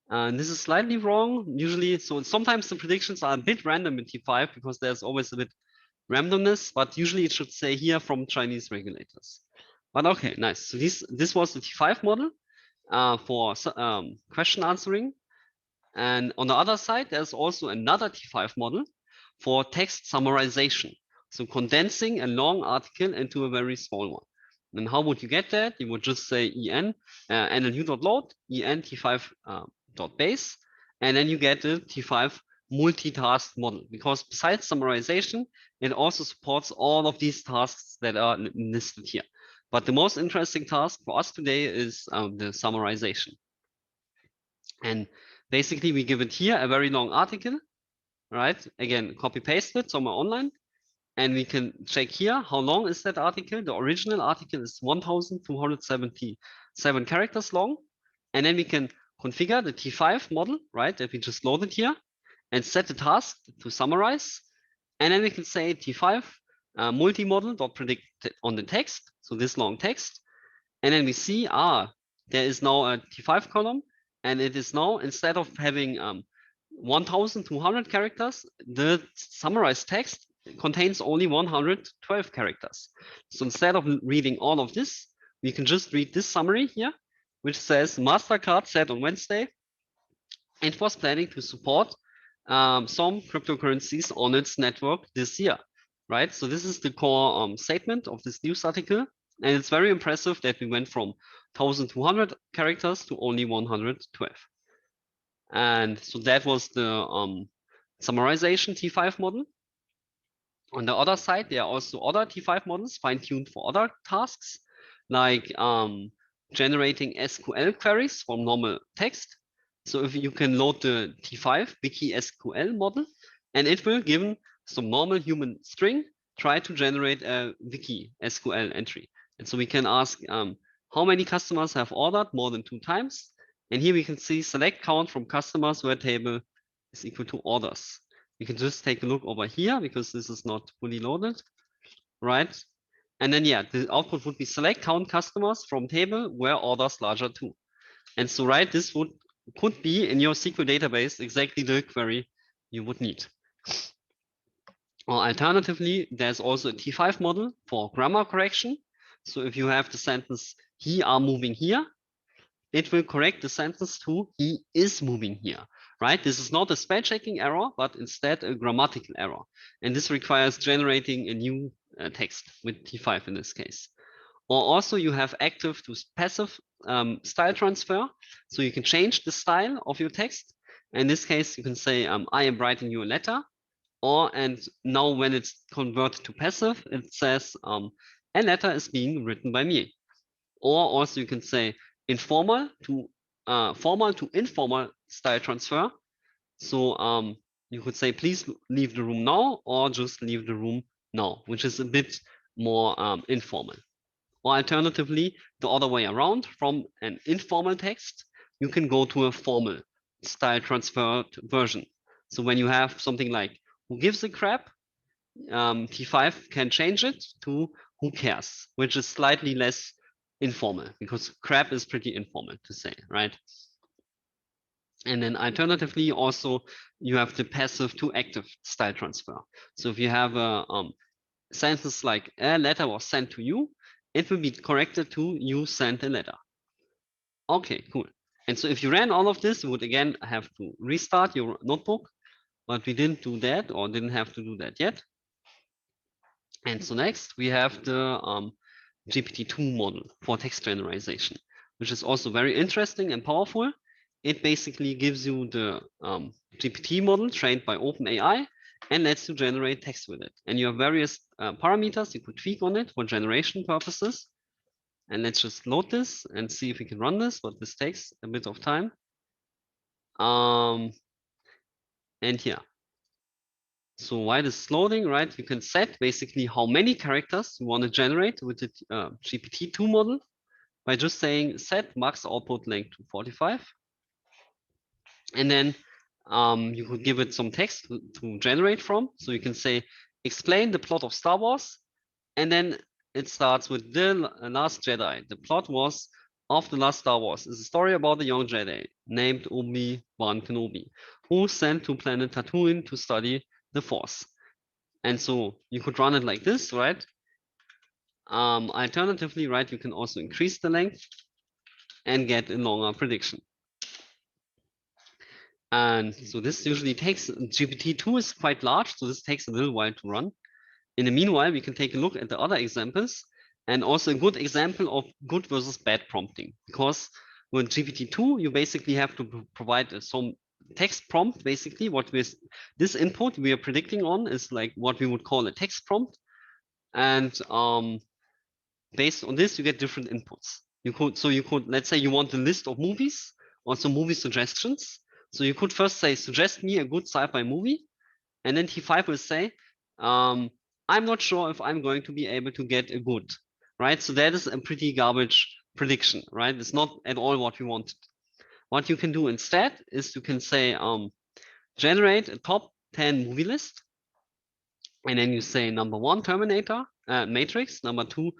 And this is slightly wrong. Usually, so sometimes the predictions are a bit random in T5 because there's always a bit randomness, but usually it should say here from Chinese regulators. But okay, nice. So this was the T5 model for question answering. And on the other side, there's also another T5 model for text summarization. So condensing a long article into a very small one. And how would you get that? You would just say en nlu.load, en t5.base, and then you get the T5 multitask model. Because besides summarization, it also supports all of these tasks that are listed here. But the most interesting task for us today is the summarization. And basically, we give it here a very long article, right? Again, copy paste it somewhere online. And we can check here, how long is that article? The original article is 1,277 characters long. And then we can configure the T5 model, right? That we just loaded here and set the task to summarize. And then we can say T5 multi-model.predict on the text. So this long text. And then we see, there is now a T5 column. And it is now, instead of having 1,200 characters, the summarized text contains only 112 characters. So instead of reading all of this, we can just read this summary here, which says MasterCard said on Wednesday, and was planning to support some cryptocurrencies on its network this year, right? So this is the core statement of this news article. And it's very impressive that we went from 1,200 characters to only 112. And so that was the summarization T5 model. On the other side, there are also other T5 models fine-tuned for other tasks, like generating SQL queries from normal text. So if you can load the T5 Wiki SQL model, and it will, given some normal human string, try to generate a Wiki SQL entry. And so we can ask how many customers have ordered more than 2 times. And here we can see select count from customers where table is equal to orders. You can just take a look over here because this is not fully loaded, right? And then, yeah, the output would be select count customers from table where orders larger 2. And so, right, this could be in your SQL database exactly the query you would need. Or alternatively, there's also a T5 model for grammar correction. So if you have the sentence, he are moving here, it will correct the sentence to he is moving here, right? This is not a spell checking error, but instead a grammatical error. And this requires generating a new text with T5 in this case. Or also you have active to passive style transfer. So you can change the style of your text. In this case, you can say, I am writing you a letter. And now when it's converted to passive, it says, a letter is being written by me. Or also you can say informal to formal to informal style transfer. So you could say, please leave the room now, or just leave the room now, which is a bit more informal. Or alternatively, the other way around, from an informal text, you can go to a formal style transferred version. So when you have something like who gives a crap, T5 can change it to who cares, which is slightly less informal because crap is pretty informal to say, right? And then alternatively, also you have the passive to active style transfer. So if you have a sentence like a letter was sent to you, it will be corrected to you sent a letter. Okay, cool. And so if you ran all of this, you would again have to restart your notebook, but we didn't do that or didn't have to do that yet. And so next we have the GPT-2 model for text generalization, which is also very interesting and powerful. It basically gives you the GPT model trained by OpenAI and lets you generate text with it. And you have various parameters you could tweak on it for generation purposes. And let's just load this and see if we can run this, but this takes a bit of time. And here. So while this is loading, right, you can set basically how many characters you want to generate with the GPT-2 model by just saying set max output length to 45. And then you could give it some text to generate from. So you can say, explain the plot of Star Wars. And then it starts with the Last Jedi. The plot was of the last Star Wars is a story about a young Jedi named Obi-Wan Kenobi, who sent to planet Tatooine to study the Force. And so you could run it like this, right? Alternatively, right, you can also increase the length and get a longer prediction. And so this usually takes, GPT-2 is quite large, so this takes a little while to run. In the meanwhile, we can take a look at the other examples and also a good example of good versus bad prompting. Because with GPT-2, you basically have to provide some text prompt, basically. What with this input we are predicting on is like what we would call a text prompt. And based on this, you get different inputs. You could, let's say you want a list of movies or some movie suggestions. So you could first say, suggest me a good sci-fi movie. And then T5 will say, I'm not sure if I'm going to be able to get a good, right? So that is a pretty garbage prediction, right? It's not at all what we wanted. What you can do instead is you can say, generate a top 10 movie list. And then you say number 1, Terminator, Matrix, number 2,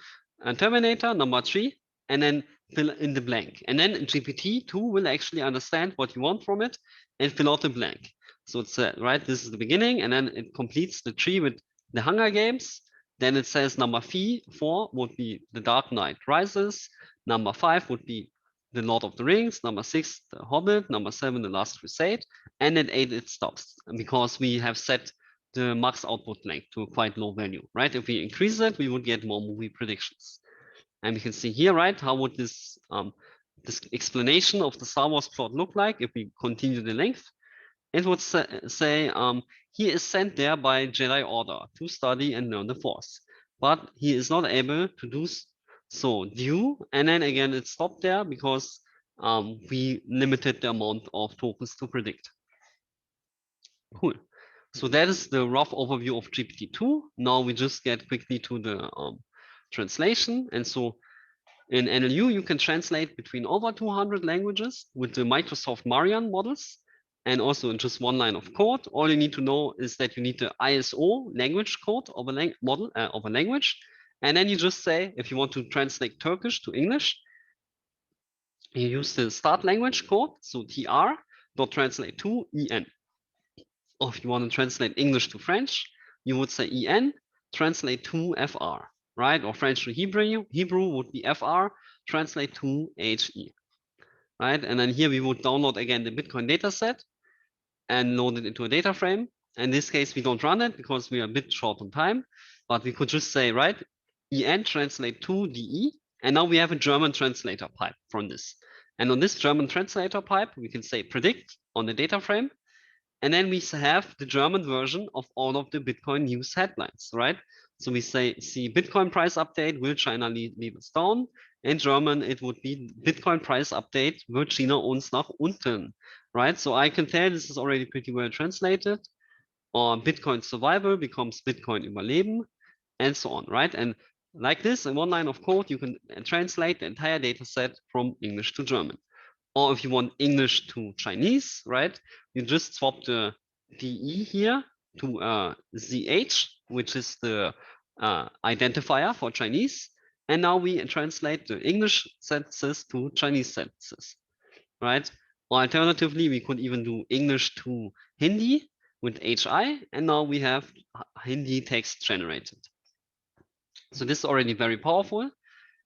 Terminator, number 3, and then fill in the blank. And then GPT-2 will actually understand what you want from it and fill out the blank. So it's right, this is the beginning, and then it completes the tree with the Hunger Games. Then it says number 4 would be The Dark Knight Rises. Number 5 would be The Lord of the Rings, number 6, The Hobbit, number 7, The Last Crusade, and at 8 it stops because we have set the max output length to a quite low value, right? If we increase it, we would get more movie predictions. And we can see here, right, how would this explanation of the Star Wars plot look like if we continue the length? It would say he is sent there by Jedi order to study and learn the Force, but he is not able to do so due, and then again it stopped there because we limited the amount of tokens to predict. Cool. So that is the rough overview of GPT-2. Now we just get quickly to the translation. And so in NLU, you can translate between over 200 languages with the Microsoft Marian models, and also in just one line of code. All you need to know is that you need the ISO language code of a model of a language. And then you just say, if you want to translate Turkish to English, you use the start language code, so tr.translate to en. Or if you want to translate English to French, you would say en, translate to fr, right? Or French to Hebrew would be fr, translate to he, right? And then here we would download again the Bitcoin dataset and load it into a data frame. In this case, we don't run it because we are a bit short on time, but we could just say, right, en translate to de, and now we have a German translator pipe from this. And on this German translator pipe, we can say predict on the data frame, and then we have the German version of all of the Bitcoin news headlines, right? So we say, see Bitcoin price update, will China leave us down? In German, it would be Bitcoin price update, wird China uns nach unten, right? So I can tell this is already pretty well translated. Or Bitcoin survival becomes Bitcoin überleben, and so on, right? And like this, in one line of code, you can translate the entire data set from English to German. Or if you want English to Chinese, right? You just swap the DE here to ZH, which is the identifier for Chinese. And now we translate the English sentences to Chinese sentences, right? Or alternatively, we could even do English to Hindi with HI, and now we have Hindi text generated. So this is already very powerful.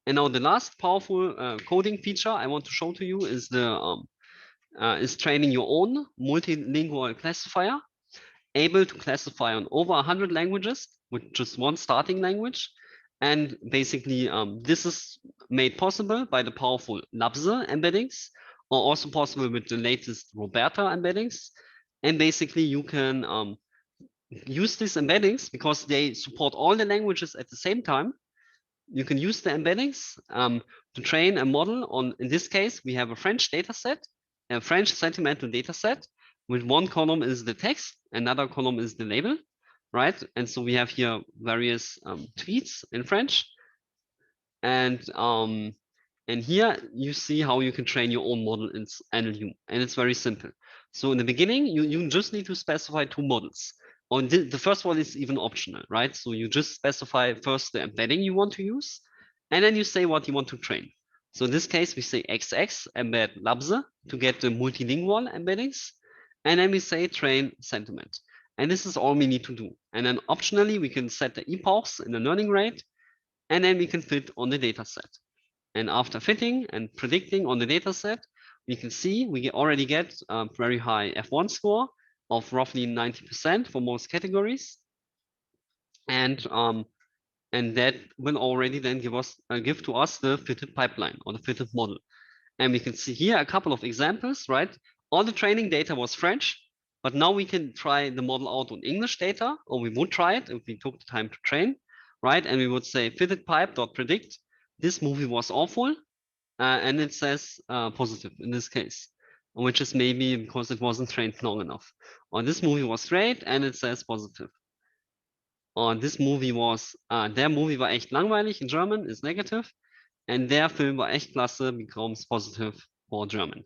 And now the last powerful coding feature I want to show to you is the is training your own multilingual classifier, able to classify on over 100 languages with just one starting language. And basically, this is made possible by the powerful Labse embeddings, or also possible with the latest Roberta embeddings. And basically, you can use these embeddings because they support all the languages at the same time. You can use the embeddings to train a model on, in this case, we have a French data set, a French sentimental data set, with one column is the text, another column is the label, right? And so we have here various tweets in French. And here you see how you can train your own model in NLU, and it's very simple. So in the beginning, you just need to specify two models. On the first one is even optional, right? So you just specify first the embedding you want to use, and then you say what you want to train. So in this case, we say XX embed Labse to get the multilingual embeddings, and then we say train sentiment. And this is all we need to do. And then optionally, we can set the epochs in the learning rate, and then we can fit on the data set. And after fitting and predicting on the data set, we can see we already get a very high F1 score of roughly 90% for most categories. And that will already then give to us the fitted pipeline or the fitted model. And we can see here a couple of examples, right? All the training data was French, but now we can try the model out on English data, or we would try it if we took the time to train, right? And we would say fitted pipe.predict, this movie was awful, and it says positive in this case, which is maybe because it wasn't trained long enough. Or this movie was great, and it says positive. Or this movie was, der Movie war echt langweilig in German is negative, and der Film war echt klasse becomes positive for German.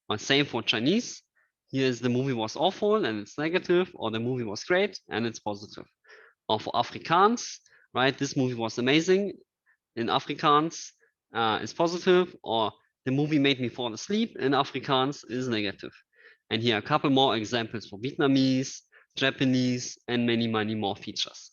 Or same for Chinese. Here is the movie was awful and it's negative, or the movie was great and it's positive. Or for Afrikaans, right? This movie was amazing in Afrikaans is positive, or the movie made me fall asleep in Afrikaans is negative. And here are a couple more examples for Vietnamese, Japanese, and many more features.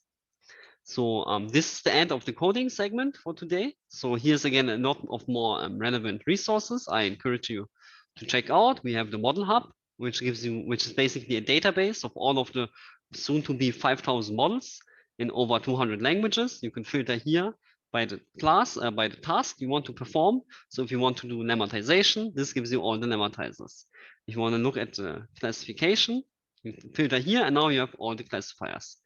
So this is the end of the coding segment for today. So here's again a lot of more relevant resources I encourage you to check out. We have the Model Hub, which is basically a database of all of the soon to be 5,000 models in over 200 languages. You can filter here by the class, by the task you want to perform. So if you want to do lemmatization, this gives you all the lemmatizers. If you want to look at the classification, you filter here, and now you have all the classifiers.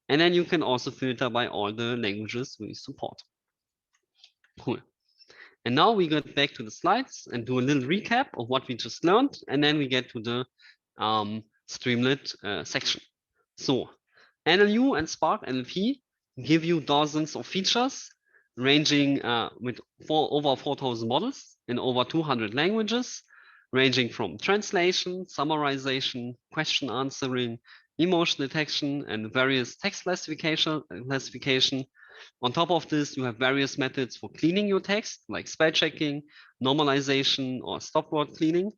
And then you can also filter by all the languages we support. Cool. And now we get back to the slides and do a little recap of what we just learned. And then we get to the Streamlit section. So NLU and Spark NLP give you dozens of features ranging with over 4,000 models in over 200 languages, ranging from translation, summarization, question answering, emotion detection, and various text classification. On top of this, you have various methods for cleaning your text, like spell checking, normalization, or stop word cleaning.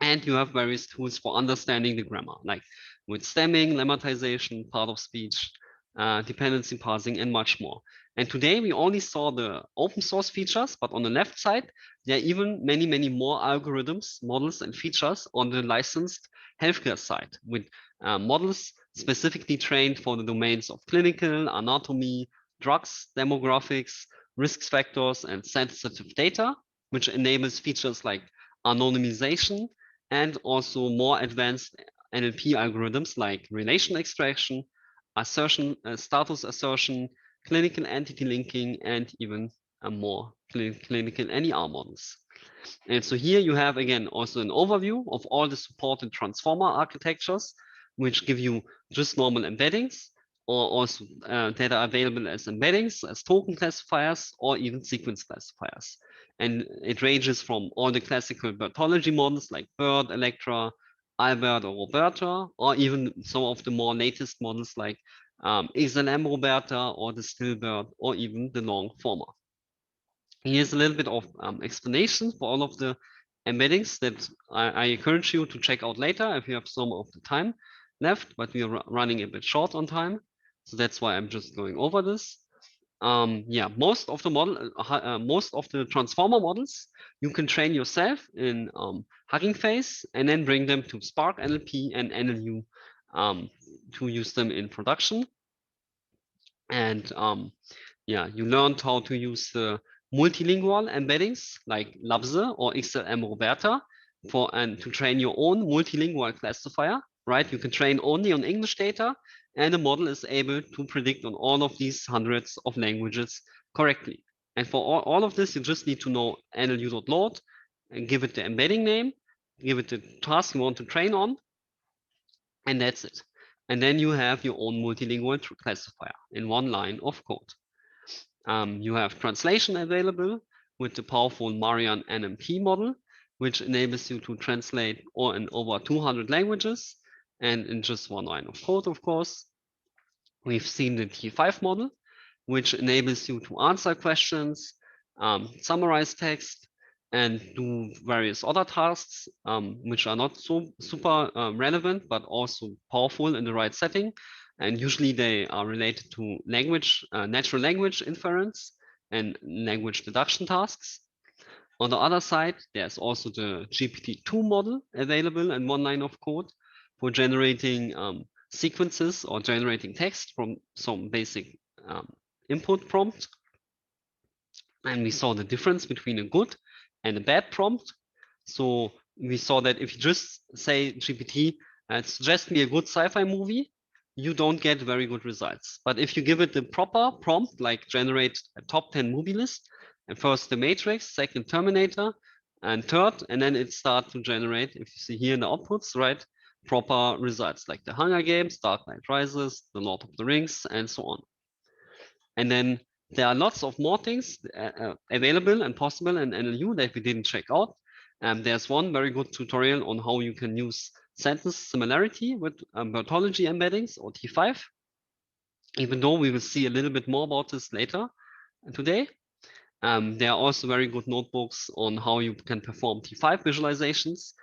And you have various tools for understanding the grammar, like with stemming, lemmatization, part of speech, dependency parsing, and much more. And today we only saw the open source features, but on the left side, there are even many, many more algorithms, models, and features on the licensed healthcare side with models specifically trained for the domains of clinical, anatomy, drugs, demographics, risk factors, and sensitive data, which enables features like anonymization and also more advanced NLP algorithms like relation extraction, assertion, status assertion, clinical entity linking, and even more clinical NER models. And so here you have, again, also an overview of all the supported transformer architectures, which give you just normal embeddings, or also that are available as embeddings, as token classifiers, or even sequence classifiers. And it ranges from all the classical Bertology models like BERT, Electra, Albert, or Roberta, or even some of the more latest models like Is Nlu Roberta, or the Stillbird, or even the long former. Here's a little bit of explanation for all of the embeddings that I encourage you to check out later if you have some of the time left, but we are running a bit short on time. So that's why I'm just going over this. Yeah, most of the transformer models you can train yourself in Hugging Face and then bring them to Spark NLP and NLU to use them in production. And yeah, you learned how to use the multilingual embeddings like Labse or XLM Roberta and to train your own multilingual classifier, right? You can train only on English data, and the model is able to predict on all of these hundreds of languages correctly. And for all of this, you just need to know nlu.load and give it the embedding name, give it the task you want to train on, and that's it. And then you have your own multilingual classifier in one line of code. You have translation available with the powerful Marian NMP model, which enables you to translate in over 200 languages and in just one line of code, of course. We've seen the T5 model, which enables you to answer questions, summarize text, and do various other tasks, which are not so super relevant, but also powerful in the right setting. And usually they are related to language, natural language inference and language deduction tasks. On the other side, there's also the GPT-2 model available in one line of code for generating sequences or generating text from some basic input prompt. And we saw the difference between a good and a bad prompt. So we saw that if you just say GPT, suggest me a good sci-fi movie, you don't get very good results. But if you give it the proper prompt, like generate a top 10 movie list, and first the Matrix, second Terminator, and third, and then it starts to generate, if you see here in the outputs, right, proper results like the Hunger Games, Dark Knight Rises, The Lord of the Rings, and so on. And then there are lots of more things available and possible in NLU that we didn't check out. There's one very good tutorial on how you can use sentence similarity with Bertology embeddings or T5, even though we will see a little bit more about this later today. There are also very good notebooks on how you can perform T5 visualizations,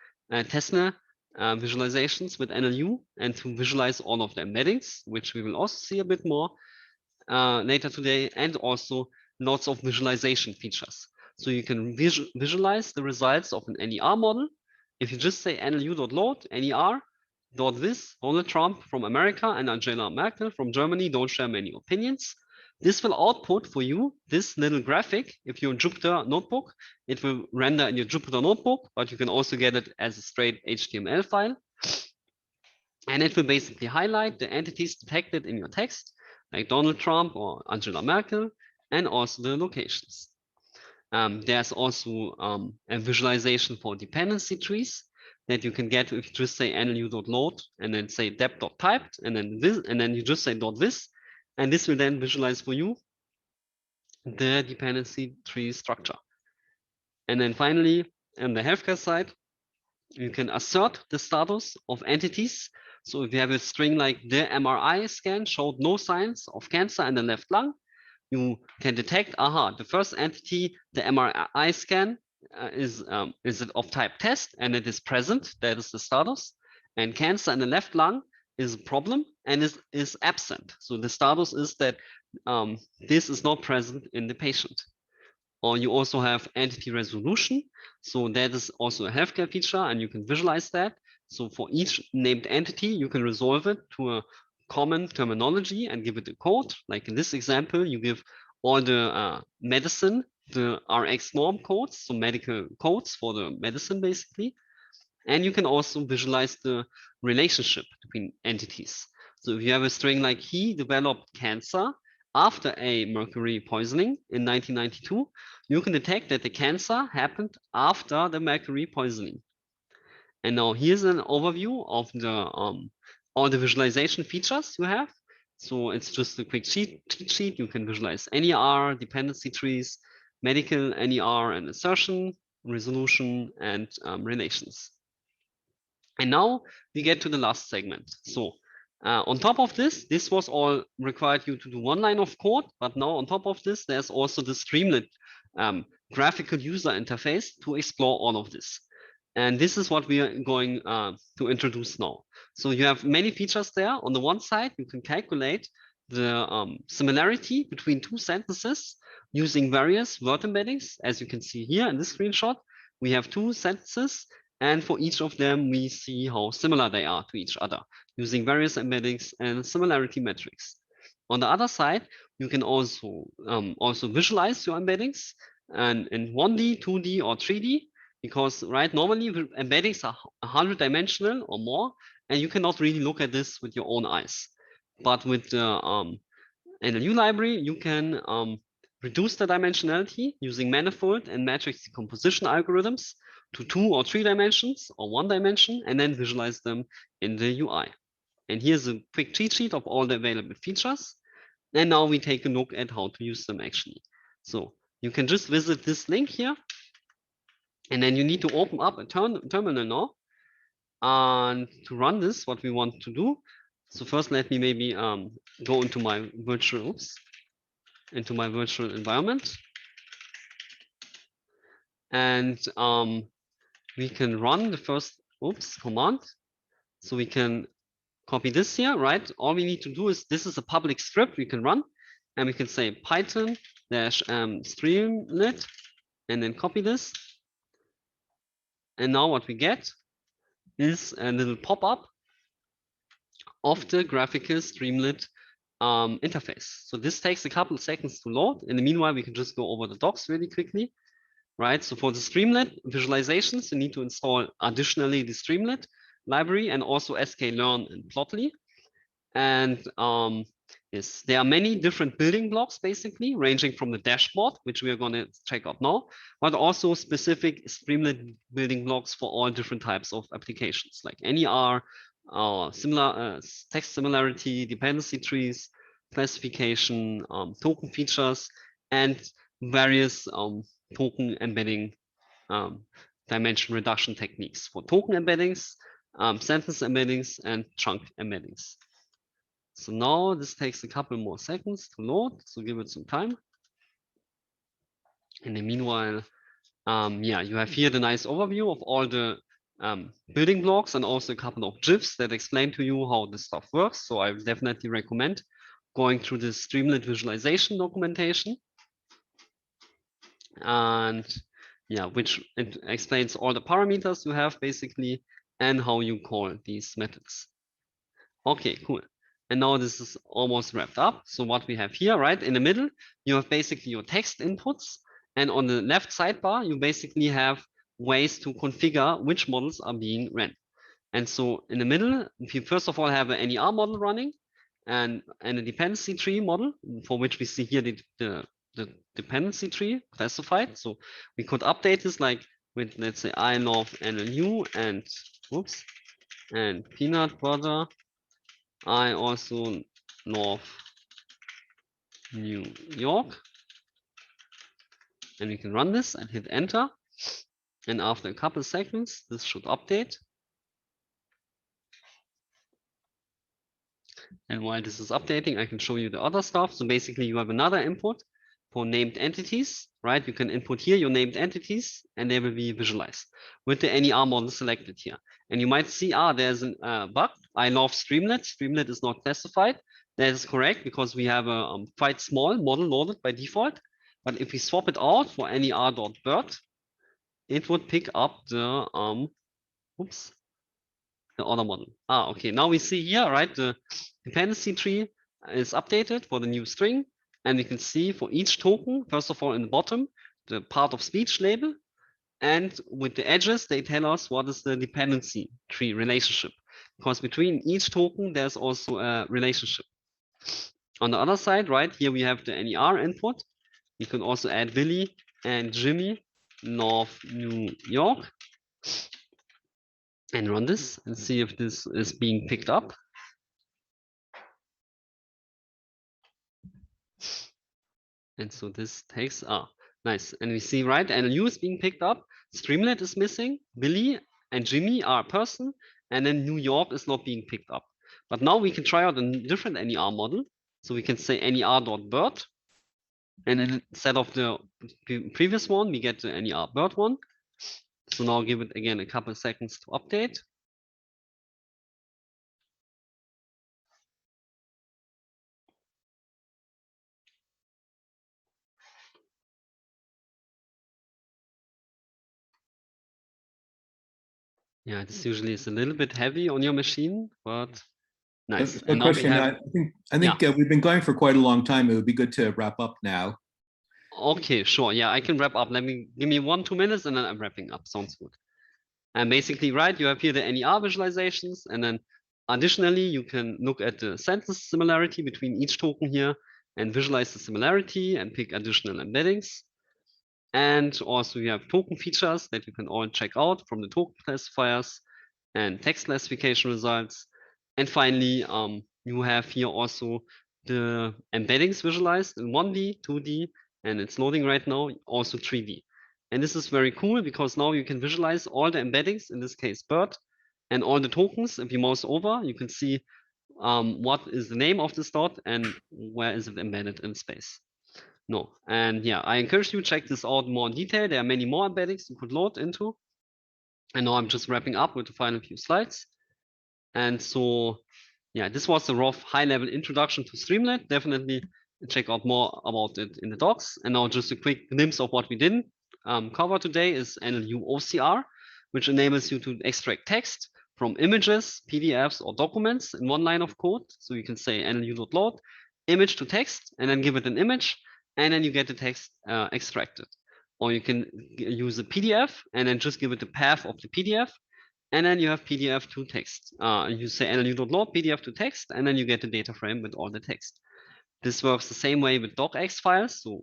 Tesla visualizations with NLU, and to visualize all of the embeddings, which we will also see a bit more. later today, and also lots of visualization features. So you can visualize the results of an NER model. If you just say nlu.load, NER.this, Donald Trump from America and Angela Merkel from Germany don't share many opinions. This will output for you this little graphic. If you're in Jupyter Notebook, it will render in your Jupyter Notebook, but you can also get it as a straight HTML file. And it will basically highlight the entities detected in your text, like Donald Trump or Angela Merkel, and also the locations. There's also a visualization for dependency trees that you can get if you just say nlu.load and then say dep.typed and then this, and then you just say .this, and this will then visualize for you the dependency tree structure. And then finally, on the healthcare side, you can assert the status of entities. So if you have a string like the MRI scan showed no signs of cancer in the left lung, you can detect, the first entity, the MRI scan, is it of type test and it is present, that is the status. And cancer in the left lung is a problem and is absent. So the status is that this is not present in the patient. Or you also have entity resolution. So that is also a healthcare feature and you can visualize that. So for each named entity, you can resolve it to a common terminology and give it a code. Like in this example, you give all the medicine, the RX norm codes, so medical codes for the medicine basically. And you can also visualize the relationship between entities. So if you have a string like he developed cancer after a mercury poisoning in 1992, you can detect that the cancer happened after the mercury poisoning. And now here's an overview of the all the visualization features you have. So it's just a quick cheat sheet. You can visualize NER, dependency trees, medical NER and assertion, resolution, and relations. And now we get to the last segment. So on top of this, this was all required you to do one line of code, but now on top of this, there's also the Streamlit graphical user interface to explore all of this. And this is what we are going to introduce now. So you have many features there. On the one side, you can calculate the similarity between two sentences using various word embeddings. As you can see here in this screenshot, we have two sentences, and for each of them, we see how similar they are to each other using various embeddings and similarity metrics. On the other side, you can also visualize your embeddings and in 1D, 2D, or 3D, because normally embeddings are 100-dimensional or more, and you cannot really look at this with your own eyes. But with the Nlu library, you can reduce the dimensionality using manifold and matrix decomposition algorithms to 2 or 3 dimensions or 1 dimension, and then visualize them in the UI. And here's a quick cheat sheet of all the available features. And now we take a look at how to use them actually. So you can just visit this link here, and then you need to open up a terminal now. And to run this, what we want to do. So first, let me maybe go into my virtual environment. And we can run the first command. So we can copy this here, right? All we need to do is, this is a public script we can run, and we can say Python -streamlit, and then copy this. And now what we get is a little pop-up of the graphical Streamlit interface. So this takes a couple of seconds to load. In the meanwhile, we can just go over the docs really quickly, right? So for the Streamlit visualizations, you need to install additionally the Streamlit library and also sklearn and Plotly. And yes, there are many different building blocks, basically, ranging from the dashboard, which we are going to check out now, but also specific Streamlit building blocks for all different types of applications, like NER, similar text similarity, dependency trees, classification, token features, and various token embedding dimension reduction techniques for token embeddings, sentence embeddings, and chunk embeddings. So now this takes a couple more seconds to load, so give it some time. In the meanwhile, yeah, you have here the nice overview of all the building blocks and also a couple of GIFs that explain to you how this stuff works. So I definitely recommend going through the Streamlab Visualization documentation. And yeah, which it explains all the parameters you have basically and how you call these methods. Okay, cool. And now this is almost wrapped up. So what we have here, right, in the middle, you have basically your text inputs. And on the left sidebar, you basically have ways to configure which models are being ran. And so in the middle, if you first of all have an NER model running and a dependency tree model, for which we see here the dependency tree classified. So we could update this like with, let's say, I love Nlu and whoops, and peanut butter. I also love New York. And we can run this and hit enter. And after a couple seconds, this should update. And while this is updating, I can show you the other stuff. So basically you have another input for named entities, right? You can input here your named entities and they will be visualized with the NER model selected here. And you might see, there's a bug. I love Streamlit. Streamlit is not classified. That is correct because we have a quite small model loaded by default. But if we swap it out for ner.bird, it would pick up the the other model. Okay. Now we see here, right? The dependency tree is updated for the new string. And we can see for each token, first of all, in the bottom, the part of speech label. And with the edges, they tell us what is the dependency tree relationship. Because between each token, there's also a relationship. On the other side, right, here we have the NER input. We can also add Willie and Jimmy, North New York. And run this and see if this is being picked up. And so this takes, nice. And we see, right, Nlu is being picked up. Streamlit is missing. Billy and Jimmy are a person. And then New York is not being picked up. But now we can try out a different NER model. So we can say ner.bird. And then instead of the previous one, we get the NER bird one. So now give it again a couple seconds to update. Yeah, this usually is a little bit heavy on your machine, but nice. And question, I think we've been going for quite a long time. It would be good to wrap up now. Okay, sure. Yeah, I can wrap up. Give me 1-2 minutes and then I'm wrapping up. Sounds good. And basically, right, you have here the NER visualizations, and then additionally, you can look at the sentence similarity between each token here and visualize the similarity and pick additional embeddings. And also you have token features that you can all check out from the token classifiers and text classification results. And finally, you have here also the embeddings visualized in 1D, 2D, and it's loading right now, also 3D. And this is very cool because now you can visualize all the embeddings, in this case bird, and all the tokens. If you mouse over, you can see what is the name of this dot and where is it embedded in space. No, and yeah, I encourage you to check this out more in detail. There are many more embeddings you could load into. And now I'm just wrapping up with the final few slides. And so, yeah, this was a rough high-level introduction to Streamlit. Definitely check out more about it in the docs. And now just a quick glimpse of what we didn't cover today is Nlu OCR, which enables you to extract text from images, PDFs, or documents in one line of code. So you can say nlu.load image to text and then give it an image, and then you get the text extracted. Or you can use a PDF and then just give it the path of the PDF, and then you have PDF to text. You say nlu.load PDF to text, and then you get the data frame with all the text. This works the same way with docx files, so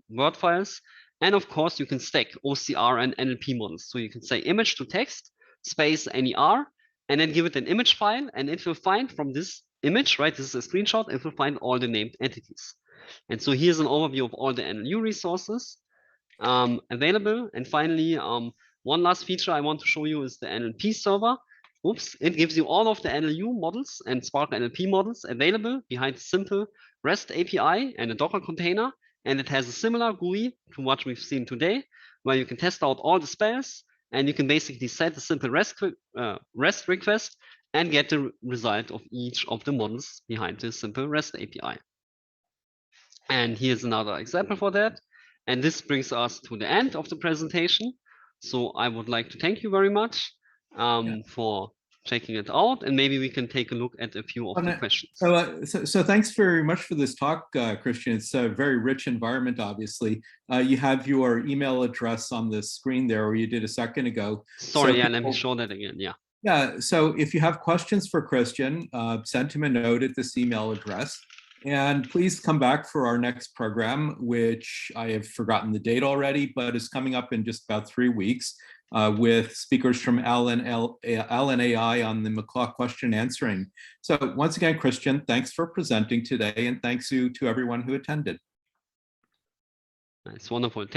Word files. And of course, you can stack OCR and NLP models. So you can say image to text, space NER, and then give it an image file, and it will find from this image, right? This is a screenshot, it will find all the named entities. And so here's an overview of all the NLU resources available. And finally, one last feature I want to show you is the Nlp Server. Oops, it gives you all of the NLU models and Spark NLP models available behind a simple REST API and a Docker container. And it has a similar GUI to what we've seen today, where you can test out all the spells and you can basically set a simple REST request and get the result of each of the models behind the simple REST API. And here's another example for that. And this brings us to the end of the presentation. So I would like to thank you very much for checking it out, and maybe we can take a look at a few of the questions. So thanks very much for this talk, Christian. It's a very rich environment, obviously. You have your email address on the screen there, or you did a second ago. Sorry, yeah, let me show that again, yeah. Yeah, so if you have questions for Christian, send him a note at this email address. And please come back for our next program, which I have forgotten the date already, but is coming up in just about 3 weeks with speakers from LNAI on the McClaw question answering. So once again, Christian, thanks for presenting today, and thanks to everyone who attended. That's wonderful.